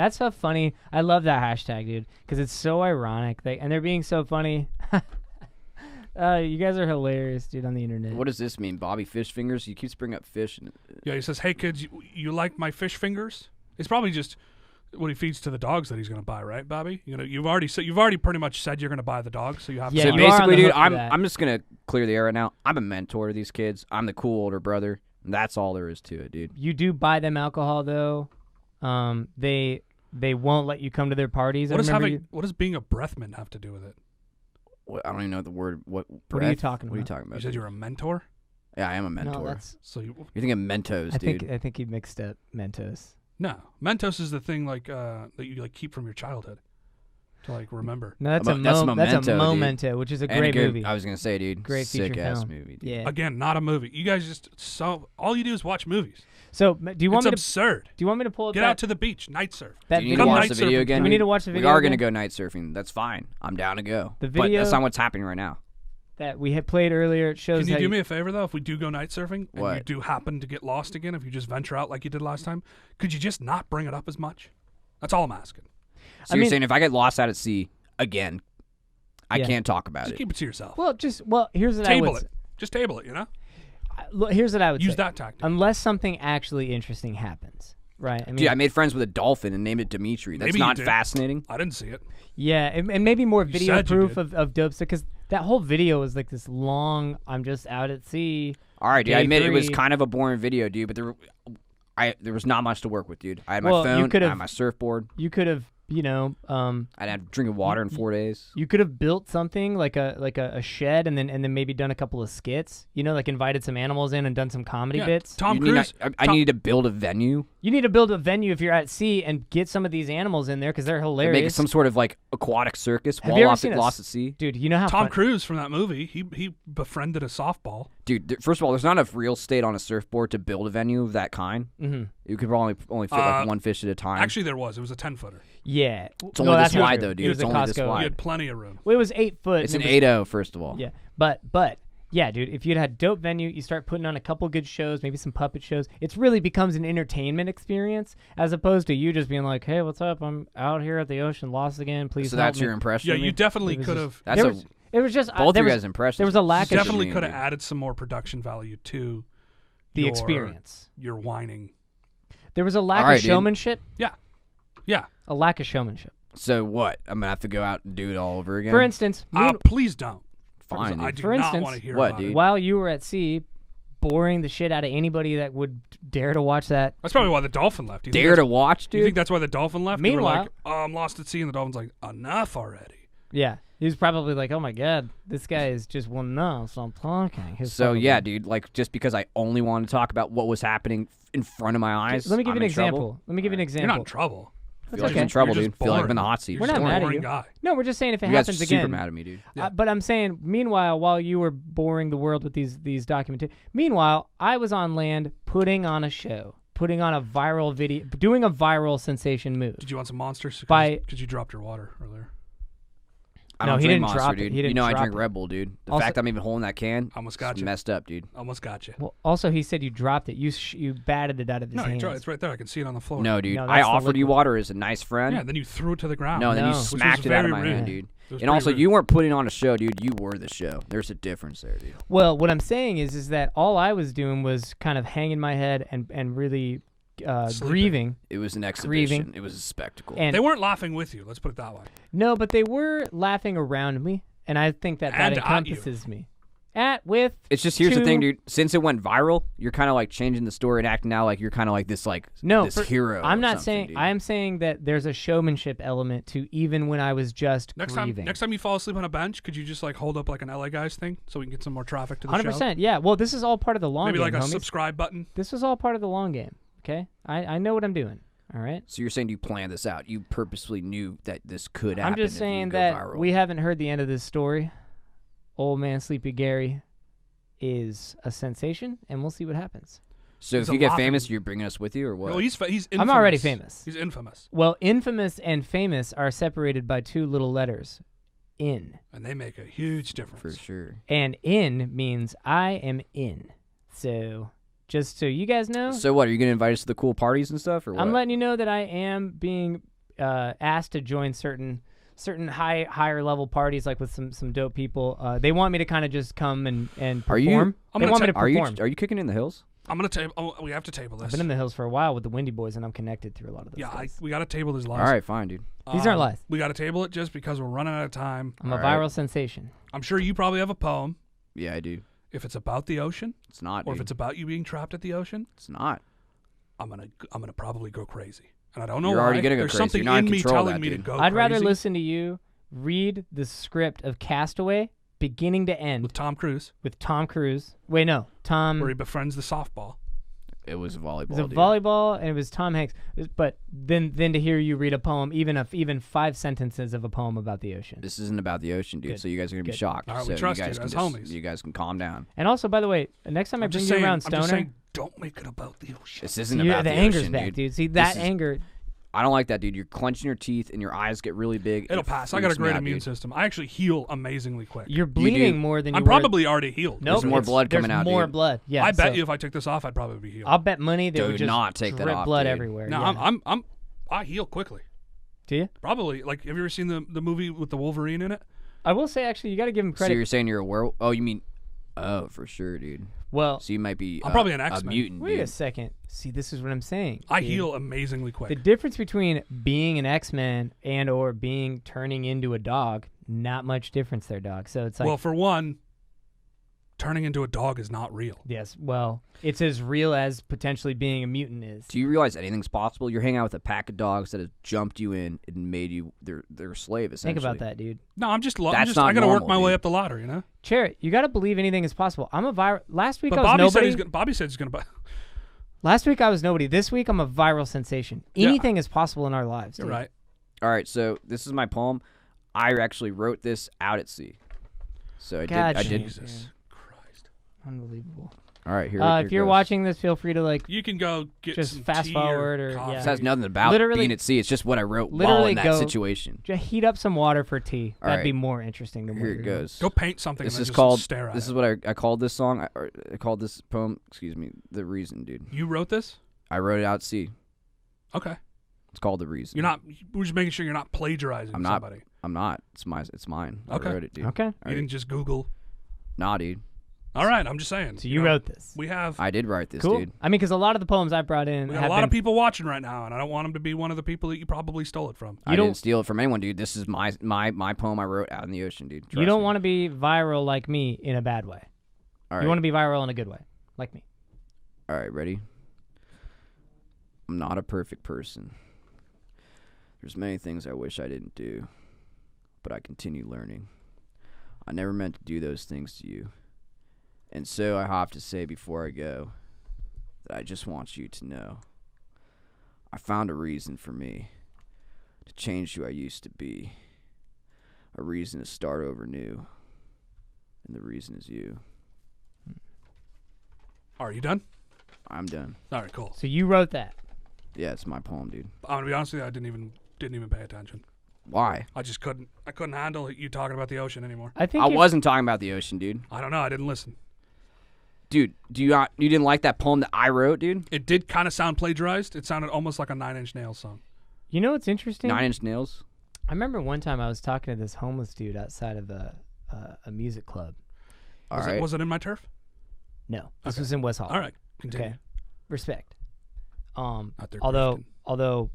I love that hashtag, dude, because it's so ironic. And they're being so funny. You guys are hilarious, dude, on the internet. What does this mean, Bobby Fish Fingers? He keeps bringing up fish. And Yeah, he says, hey kids, you like my fish fingers? It's probably just what he feeds to the dogs that he's going to buy, right, Bobby? You've already pretty much said you're going to buy the dogs, so you have Yeah, to. so you are on basically, the dude, hook for that. I'm just gonna clear the air right now. I'm a mentor to these kids. I'm the cool older brother. And that's all there is to it, dude. You do buy them alcohol, though. They won't let you come to their parties. What does being a breathman have to do with it? I don't even know the word. What What are you breath? talking What are you about? talking about? You said dude? you're a mentor, Yeah, I am a mentor. No, that's. so You're thinking Mentos, I dude. think you mixed up Mentos. no. Mentos is the thing like that you like keep from your childhood to like remember. No, that's That's a Memento, dude. Memento, which is a And great good- movie. I was gonna say, dude, Great sick feature ass film. movie. Dude. Yeah. Again, not a movie. You guys all you do is watch movies. So do you want It's me to absurd. pull up Get that, out to the beach, night surf. that Do you need video? to Come watch night the video surfing. again? Do we dude? need to watch the We video are gonna again? go night surfing. That's fine. I'm down to go. The But video- that's not what's happening right now. that we had played earlier. It shows Can you how do me a favor though? If we do go night surfing and you What? do happen to get lost again, if you just venture out like you did last time, could you just not bring it up as much? That's all I'm asking. So I you're mean- saying if I get lost out at sea again, I Yeah. can't talk about Just it. keep it to yourself. here's what Table I would it. Just table it. You know. here's what I would Use say. that tactic. Unless something actually interesting happens, right? I mean, Dude, I made friends with a dolphin and named it Dimitri. That's Maybe you not did. fascinating. I didn't see it. yeah, and maybe more video said you proof did. of dope stuff because that whole video was like this long. I'm just out at sea. All right, dude. I Day admit it was 3. kind of a boring video, dude. But there was not much to work with, dude. I had my Well, you phone. I could've- had my surfboard. You could have, I'd had a drink of water in 4 days. you could have built something like a shed and then maybe done a couple of skits. Like invited some animals in and done some comedy Yeah. bits. Tom You need Cruise. I Tom- needed to build a venue. You need to build a venue if you're at sea and get some of these animals in there because they're hilarious. Make some sort of like aquatic circus Have while you ever lost seen at sea. Dude, you know how Tom fun- Cruise from that movie. He befriended a softball. Dude, first of all, there's not enough real estate on a surfboard to build a venue of that kind. Mm-hmm. You could probably only fit like one fish at a time. Actually, there was. It was a 10-footer. Yeah. It's only this that's not wide, true. though, dude. It was It's a only this Costco. wide. You had plenty of room. Well, it was 8 foot. it's and an it was- 8-0, first of all. Yeah, but yeah, dude. If you'd had dope venue, you start putting on a couple good shows, maybe some puppet shows. It really becomes an entertainment experience as opposed to you just being like, "Hey, what's up? I'm out here at the ocean, lost again. Please." So help that's me." your impression Yeah, of me? you definitely It was could just- have. That's There was- It was just both there your was, guys' impressions. there was a lack You of definitely Interesting, could have dude. added some more production value to the your- experience. Your whining. There was a lack All right, of dude. showmanship. Yeah. A lack of showmanship. So what? I'm gonna have to go out and do it all over again. For instance, Please don't. Fine. I dude. do For not instance- want to hear What, about dude? it. while you were at sea, boring the shit out of anybody that would dare to watch that. That's probably why the dolphin left. You think Dare that's- to watch, Do you think dude? that's why the dolphin left? You were Meanwhile- like, oh, I'm lost at sea, and the dolphin's like, enough already. Yeah. He was probably like, oh my God, this guy is just won't know, so I'm talking. He was So probably- yeah, dude, like just because I only want to talk about what was happening in front of my eyes. Let me give you I'm an in trouble. example. Let me give you an You're example. not in trouble. Feel That's like I'm okay. in trouble, You're dude. just Feel like I'm boring. in the hot seat. You're We're just not a mad at boring you. guy. No, we're just saying if it You guys are happens super again. mad at me, dude. Yeah. But I'm saying, meanwhile, while you were boring the world with these documentary, meanwhile, I was on land putting on a show, putting on a viral video, doing a viral sensation move. Did you want some monsters? By- Because you dropped your water earlier. I No, don't he drink didn't Monster, drop it. dude. He didn't you know I drop drink it. Red Bull, dude. The Also- fact I'm even holding that can, Almost is got you. messed up, dude. Almost got you. Well, also he said you dropped it. You batted it out of his No, hands. it's right there. I can see it on the floor. No, dude. No, I that's the offered you liquid. water as a nice friend. Yeah, then you threw it to the ground. No, then you No. Which was smacked it out of very my rude. hand, It dude. was And pretty also, rude. you weren't putting on a show, dude. You were the show. There's a difference there, dude. Well, what I'm saying is that all I was doing was kind of hanging my head and really Sleeping. grieving. It was an Grieving. exhibition. It was a spectacle. And They weren't laughing with you. Let's put it that way. no, but they were laughing around me, and I think that And at you. encompasses me. With It's just here's the thing, two- dude. Since it went viral, you're kind of like changing the story and acting now like you're kind of like this No, hero. I'm or not something, saying. dude. I am saying that there's a showmanship element to even when I was just Next grieving. time you fall asleep on a bench, could you just like hold up like an LA Guys thing so we can get some more traffic to the 100%. show? Yeah. Well, this is all part of the long Maybe game, like a homies. subscribe button. This was all part of the long game. Okay. I know what I'm doing. All right. So you're saying you planned this out? You purposely knew that this could happen. I'm just if you saying go that viral. we haven't heard the end of this story. Old man Sleepy Gary is a sensation, and we'll see what happens. So He's if you a get laughing- famous, you're bringing us with you, or what? Well, he's infamous. I'm already famous. He's infamous, Well, infamous and famous are separated by two little letters, in. and they make a huge difference. For sure. And in means I am in. So, just so you guys know, So what? Are you gonna invite us to the cool parties and stuff, or what? I'm letting you know that I am being asked to join certain higher level parties, like with some dope people. They want me to kind of just come and Are you- perform. I'm They gonna want me ta- to Are you perform. are you kicking in the hills? I'm gonna table. Oh, we have to table this. I've been in the hills for a while with the Windy Boys, and I'm connected through a lot of those yeah, guys. we got to table these lies. All right, fine, dude. These aren't lies. We got to table it just because we're running out of time. I'm a All right. viral sensation. I'm sure you probably have a poem. Yeah, I do. If it's about the ocean, It's not, or if dude. it's about you being trapped at the ocean, It's not. I'm gonna probably go crazy, and I don't know You're why. already gonna go There's crazy. something You're not in in me control of telling that, me to dude. go I'd rather crazy listen to you read the script of Castaway, beginning to end, with Tom Cruise, with Tom Cruise. Wait, no, Tom. where he befriends the softball. It was volleyball. It was a dude. volleyball, and it was Tom Hanks. But then to hear you read a poem, even 5 sentences of a poem about the ocean. This isn't about the ocean, dude. Good. So you guys are gonna be Good. shocked. All right, so we trust you you guys as can homies. just, you guys can calm down. And also, by the way, next time I I'm bring just you saying. around I'm Stoner, just saying, don't make it about the ocean. This isn't you- about the the anger's ocean, back, dude. See, that This is- anger. I don't like that, dude. You're clenching your teeth and your eyes get really big. It'll It pass. I got a freaks me great out, immune dude. system. I actually heal amazingly quick. You're bleeding more than you I'm were. probably already healed. Nope, There's more it's- blood coming there's out, more dude. blood. Yeah, I bet so you if I took this off, I'd probably be healed. I'll bet money they Do would just not take that drip off, blood dude. everywhere. No, yeah. I heal quickly. Do you? Probably. Like, have you ever seen the movie with the Wolverine in it? I will say, actually, you got to give him So credit. you're saying you're a werewolf? Oh, you mean? Oh, for sure, dude. Well, So you might be. I'm probably an a X-Men. mutant, wait a dude. second. See, this is what I'm saying. I dude. heal amazingly quick. The difference between being an X-Men and or turning into a dog, not much difference there, dog. So it's like, Well, for one, turning into a dog is not real. yes, well, it's as real as potentially being a mutant is. Do you realize anything's possible? You're hanging out with a pack of dogs that have jumped you in and made you their slave. Essentially. Think about that, dude. No, I'm just. That's not I got to work normal, my way dude. up the ladder, you know. Charret, you got to believe anything is possible. I'm a viral. Last week But I was Bobby said nobody. Bobby said he's gonna. Last week I was nobody. This week I'm a viral sensation. Yeah. Anything is possible in our lives. You're dude. right. All right, so this is my poem. I actually wrote this out at sea. So I God, did. Jesus Christ. Unbelievable. All right, here. If you're goes. watching this, feel free to like. You can go get Just some fast tea forward or- coffee. yeah. This has nothing about Literally- being at sea. It's just what I wrote while literally in that go- situation. Just heat up some water for tea. All That'd be right. more interesting than what Here you're it doing. goes. Go paint something. This and then is just called. Stare at This it. is what I called this song. I called this poem. Excuse me. The Reason, dude. You wrote this? I wrote it out at sea. Okay. It's called The Reason. You're not. We're just making sure you're not plagiarizing I'm not. somebody. I'm not. It's mine. Okay. I wrote it, dude. Okay. All You right. didn't just Google. Nah, dude. All right. I'm just saying. So you know, wrote this. We have. I did write this, Cool. dude. I mean, because a lot of the poems I brought in We got have a lot been, of people watching right now, and I don't want them to be one of the people that you probably stole it from. I don't- didn't steal it from anyone, dude. This is my poem I wrote out in the ocean, dude. You don't want to be viral like me in a bad way. All right. You want to be viral in a good way, like me. All right, ready? I'm not a perfect person. There's many things I wish I didn't do. but I continue learning. I never meant to do those things to you. And so I have to say before I go that I just want you to know I found a reason for me to change who I used to be. A reason to start over new. And the reason is you. Are you done? I'm done. All right, cool. So you wrote that. Yeah, it's my poem, dude. I'm gonna be honest with you. I didn't even pay attention. Why? I couldn't handle you talking about the ocean anymore. I think I wasn't talking about the ocean, dude. I don't know. I didn't listen. Dude, you didn't like that poem that I wrote, dude? It did kind of sound plagiarized. It sounded almost like a Nine Inch Nails song. You know what's interesting? 9 Inch Nails? I remember one time I was talking to this homeless dude outside of a music club. Was it in my turf? No, this Okay. was in West Hall. All right, continue. Okay, respect. Out there Although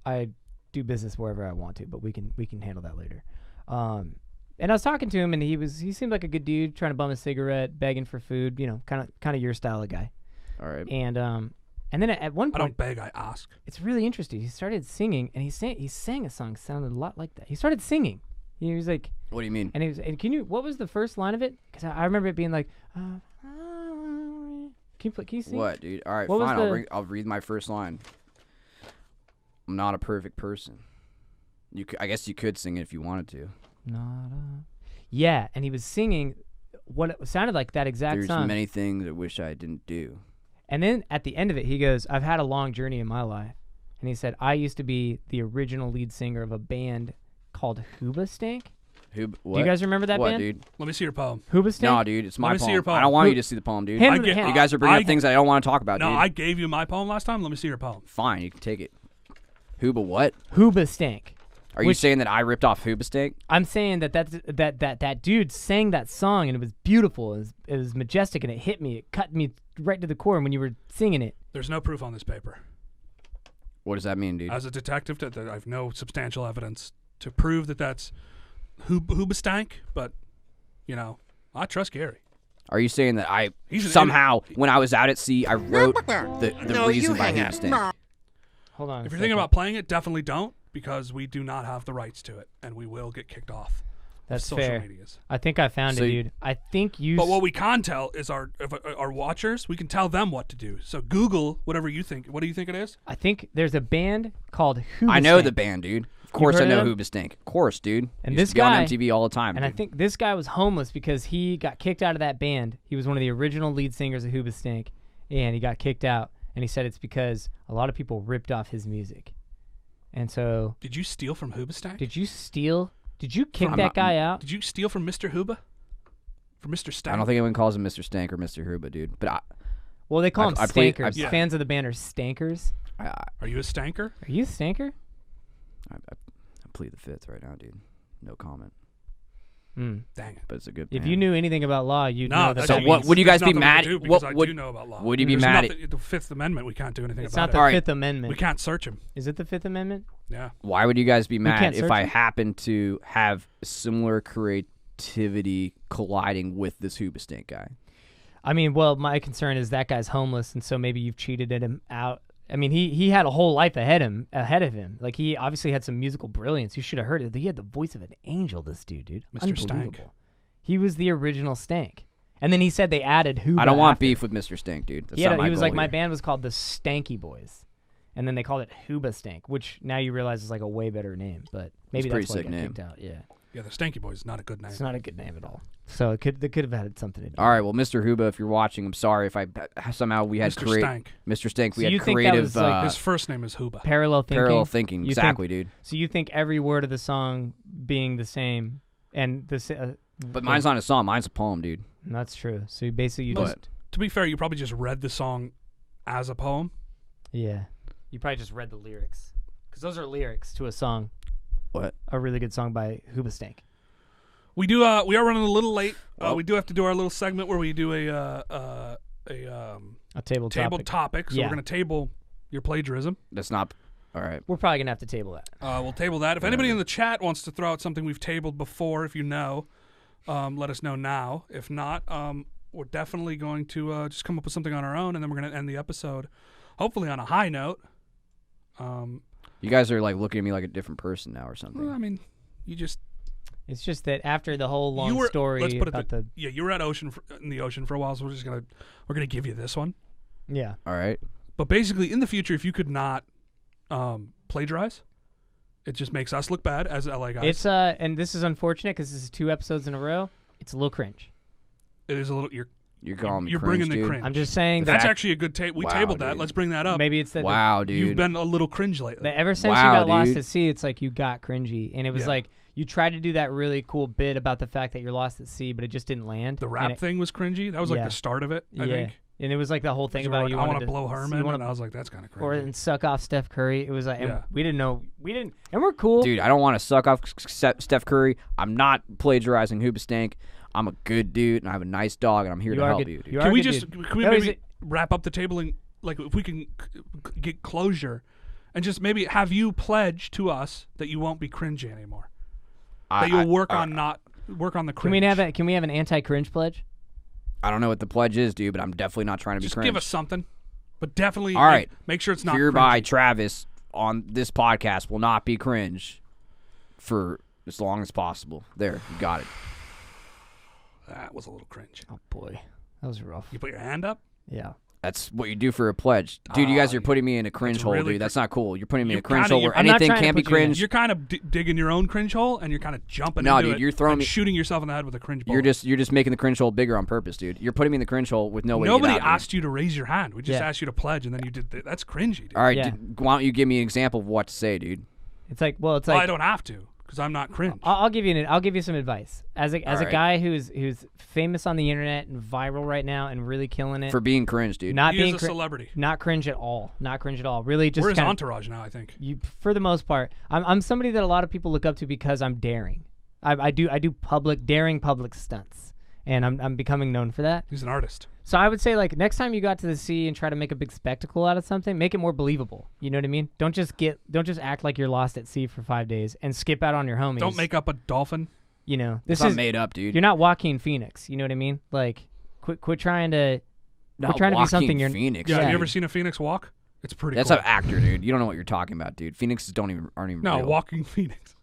I do business wherever I want to, but we can handle that later. And I was talking to him, and he seemed like a good dude, trying to bum a cigarette, begging for food, you know, kind of your style of guy. All right. And then at one I point, don't beg, I ask. it's really interesting. He started singing, and he sang a song that sounded a lot like that. He started singing. He was like, What do you mean? and what was the first line of it? Because I remember it being like, can you sing? What, dude? All right, What was fine. I'll read my first line. I'm not a perfect person. I guess you could sing it if you wanted to. Yeah, and he was singing what it sounded like that exact There's song. many things I wish I didn't do. And then at the end of it, he goes, I've had a long journey in my life. And he said, I used to be the original lead singer of a band called Hoobastank. What? Do you guys remember that What, band? dude? Let me see your poem. Hoobastank? No, dude, it's my Let me see poem. your poem. I don't want Who- you to see the poem, dude. Hand- You guys are bringing I- up things I don't want to talk about, No, dude. I gave you my poem last time. Let me see your poem. Fine, you can take it. Hooba what? Hoobastank. Are you saying that I ripped off Hoobastank? I'm saying that dude sang that song, and it was beautiful. It was majestic, and it hit me. It cut me right to the core when you were singing it. There's no proof on this paper. What does that mean, dude? As a detective, I have no substantial evidence to prove that that's Hoobastank, but, you know, I trust Gary. Are you saying that I He's an somehow, when I was out at sea, I wrote the reason by Hoobastank? Hold on. If you're thinking about playing it, definitely don't, because we do not have the rights to it, and we will get kicked off That's social fair. medias. I think I found So it, you- dude. I think you. But what we can tell is our watchers, we can tell them what to do. So Google whatever you think. What do you think it is? I think there's a band called Hoobastank. I know the band, dude. Of course I heard of know them? Hoobastank. Of course, dude. And Used this to be on guy- MTV all the time, And I dude. think this guy was homeless because he got kicked out of that band. He was one of the original lead singers of Hoobastank, and he got kicked out. And he said it's because a lot of people ripped off his music. And so, Did you steal from Hoobastank? did you kick I'm that not- guy out? Did you steal from Mr. Hooba? From Mr. Stank? I don't think anyone calls him Mr. Stank or Mr. Hooba, dude. But Well, they call I them played- stankers. Yeah. Fans of the band are stankers. I Are you a stanker? Are you a stanker? plead the fifth right now, dude. No comment. Mm. Dang it. But it's a good If band. you knew anything about law, you'd No, know that. that So that what means- would you guys there's be nothing we mad? can do What because I would do know about law. would you be There's mad nothing- the Fifth Amendment, we can't do anything It's about not it. the All right. Fifth Amendment. We can't search him. Is it the Fifth Amendment? Yeah. Why would you guys be mad can't if search I it? happen to have similar creativity colliding with this Hoobastank guy? I mean, well, my concern is that guy's homeless, and so maybe you've cheated him out. I mean, he had a whole life ahead of him. Like, he obviously had some musical brilliance. You should have heard it. He had the voice of an angel, this dude. Mr. Stank. Unbelievable. He was the original Stank. And then he said they added Hooba. I don't want after. beef with Mr. Stank, dude. That's Yeah, not my he was goal like, my here. band was called the Stanky Boys. And then they called it Hoobastank, which now you realize is like a way better name. But maybe It's a pretty that's why he sick got name. kicked out. Yeah. Yeah, the Stanky Boy is not a good name. It's not a good name at all. So they could have had something to do. All right, well, Mr. Hooba, if you're watching, I'm sorry if somehow we had Mr. Stank. Mr. Stank. We So had you think that creative was, like, His first name is Hooba. Parallel thinking. parallel thinking. You Exactly, dude. So you think every word of the song being the same, and But mine's not a song. Mine's a poem, dude. that's true. So you basically you But- just To be fair, you probably just read the song as a poem. yeah, you probably just read the lyrics because those are lyrics to a song, What? a really good song by Hoobastank. We are running a little late. Well- We do have to do our little segment where we do a Table table topic. topic. So Yeah. we're gonna table your plagiarism. That's not. All right. We're probably gonna have to table that. We'll table that. If anybody in the chat wants to throw out something we've tabled before, if you know, let us know now. If not, we're definitely going to just come up with something on our own, and then we're going to end the episode, hopefully on a high note. You guys are like looking at me like a different person now or something. Well, I mean, you just It's just that after the whole long story let's put it about yeah, you were at in the ocean for a while, so we're gonna give you this one. yeah. All right. But basically, in the future, if you could not plagiarize, it just makes us look bad as LA guys. It's and this is unfortunate because this is 2 episodes in a row. It's a little cringe. It is a little. You're calling me You're cringe, bringing the dude. cringe. I'm just saying That's that actually a good tape. We Wow, tabled that. dude. Let's bring that up. maybe it's that Wow, dude. You've been a little cringe lately. that ever since Wow, you got lost dude. at sea, it's like you got cringy, and it was Yeah. like you tried to do that really cool bit about the fact that you're lost at sea, but it just didn't land. The And rap it- thing was cringy. That was like Yeah. the start of it, I yeah, think. and it was like the whole thing You were about like, you I wanted want to blow Herman, you and I was like, that's kind of cringy. or and suck off Steph Curry. It was like, and Yeah. we didn't know, and we're cool. Dude, I don't want to suck off Steph Curry. I'm not plagiarizing Hoobastank. I'm a good dude, and I have a nice dog, and I'm here You to are help good- you, dude. you are Can we good just dude. can we No, is maybe it- wrap up the table and like if we can get closure and just maybe have you pledge to us that you won't be cringy anymore. That you'll work on the cringe. Can we have an anti-cringe pledge? I don't know what the pledge is, dude, but I'm definitely not trying to be Just cringe. give us something, but definitely All right. make sure it's not Hereby, cringy. Travis on this podcast will not be cringe for as long as possible. There, you got it. That was a little cringe. Oh boy, that was rough. You put your hand up. Yeah. That's what you do for a pledge. Dude, you guys are putting me in a cringe hole, really dude. That's not cool. You're putting me in a You cringe kinda- hole where I'm not anything trying to can't be put you in. cringe. You're kind of digging your own cringe hole, and you're kind of jumping No, into dude, it you're throwing and me- shooting yourself in the head with a cringe ball. You're just making the cringe hole bigger on purpose, dude. You're putting me in the cringe hole with no way Nobody to get out. asked you to raise your hand. We just Yeah. asked you to pledge, and then you did. That's cringy, dude. All right, Yeah. why don't you give me an example of what to say, dude? It's like, well, it's Well, like I don't have to because I'm not cringe. I'll give you some advice as a All right. guy who's famous on the internet and viral right now and really killing it. For being cringe, dude. not He being is a celebrity. not cringe at all. Not cringe at all. Really, just We're his kinda- entourage now, I think. you for the most part. I'm somebody that a lot of people look up to because I'm daring. I do daring public stunts, and I'm becoming known for that. He's an artist. So I would say, like, next time you got to the sea and try to make a big spectacle out of something, make it more believable. You know what I mean? Don't just act like you're lost at sea for 5 days and skip out on your homies. Don't make up a dolphin. You know, It's this not is made up, dude. you're not Joaquin Phoenix. You know what I mean? Like, quit trying to. not trying to be Joaquin something you're- Phoenix. Yeah, Yeah. have you ever seen a phoenix walk? It's pretty That's cool. an actor, dude. You don't know what you're talking about, dude. Phoenixes aren't even No, real. walking phoenix.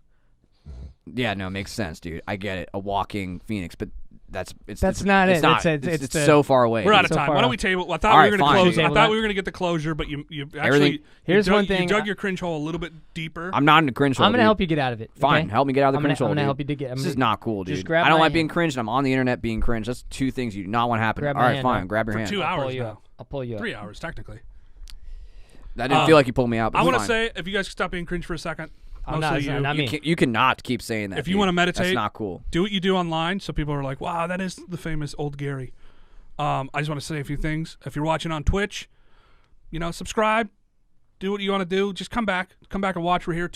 Yeah, no, it makes sense, dude. I get it. A walking phoenix, but that's not it's it. Not. It's the- so far away. We're out of so time. far Why don't off. we table? I thought All we right, were going fine. to close. I Table thought that. we were going to get the closure, but you Everything- actually Here's you one dug, thing. You dug your cringe hole a little bit deeper. I'm not in the cringe hole. I'm gonna dude. help you get out of it. Fine, okay? help me get out of the I'm cringe gonna, hole, I'm gonna dude. help you to get. This is not cool, dude. just grab I don't my like being hand. cringe, and I'm on the internet being cringe. That's two things you do not want to happen. Grab All my right, hand, fine. huh? Grab your For hand. 2 I'll pull hours you now. up. I'll pull you up. 3 hours technically. That didn't feel like you pulled me out. But I want want to say, if you guys could stop being cringe for a second, I'm mostly not- you, not me. you cannot keep saying that. If you dude. wanna meditate- that's not cool. do what you do online, so people are like, "Wow, that is the famous old Gary." I just want to say a few things. If you're watching on Twitch, subscribe. Do what you want to do. Just come back and watch. We're here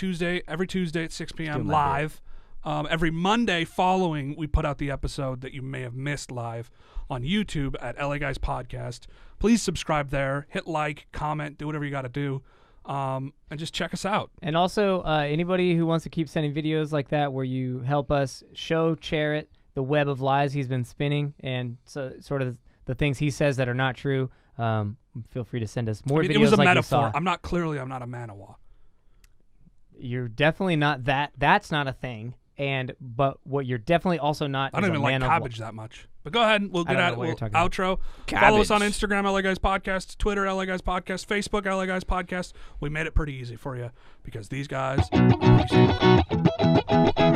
every Tuesday at 6 p.m. my live. Every Monday following, we put out the episode that you may have missed live on YouTube at LA Guys Podcast. Please subscribe there. Hit like, comment, do whatever you got to do, and just check us out. And also, anybody who wants to keep sending videos like that where you help us show Charret the web of lies he's been spinning and so sort of the things he says that are not true, feel free to send us more videos It was a like metaphor. you saw. I'm not a Manawa. You're definitely not that. That's not a thing. But what you're definitely also not I is don't a even like man of cabbage that much. But go ahead. We'll I get don't at know it. what you're We'll talking about. outro. Follow us on Cabbage. Instagram, LA Guys Podcast, Twitter, LA Guys Podcast, Facebook, LA Guys Podcast. We made it pretty easy for you because these guys are pretty stupid.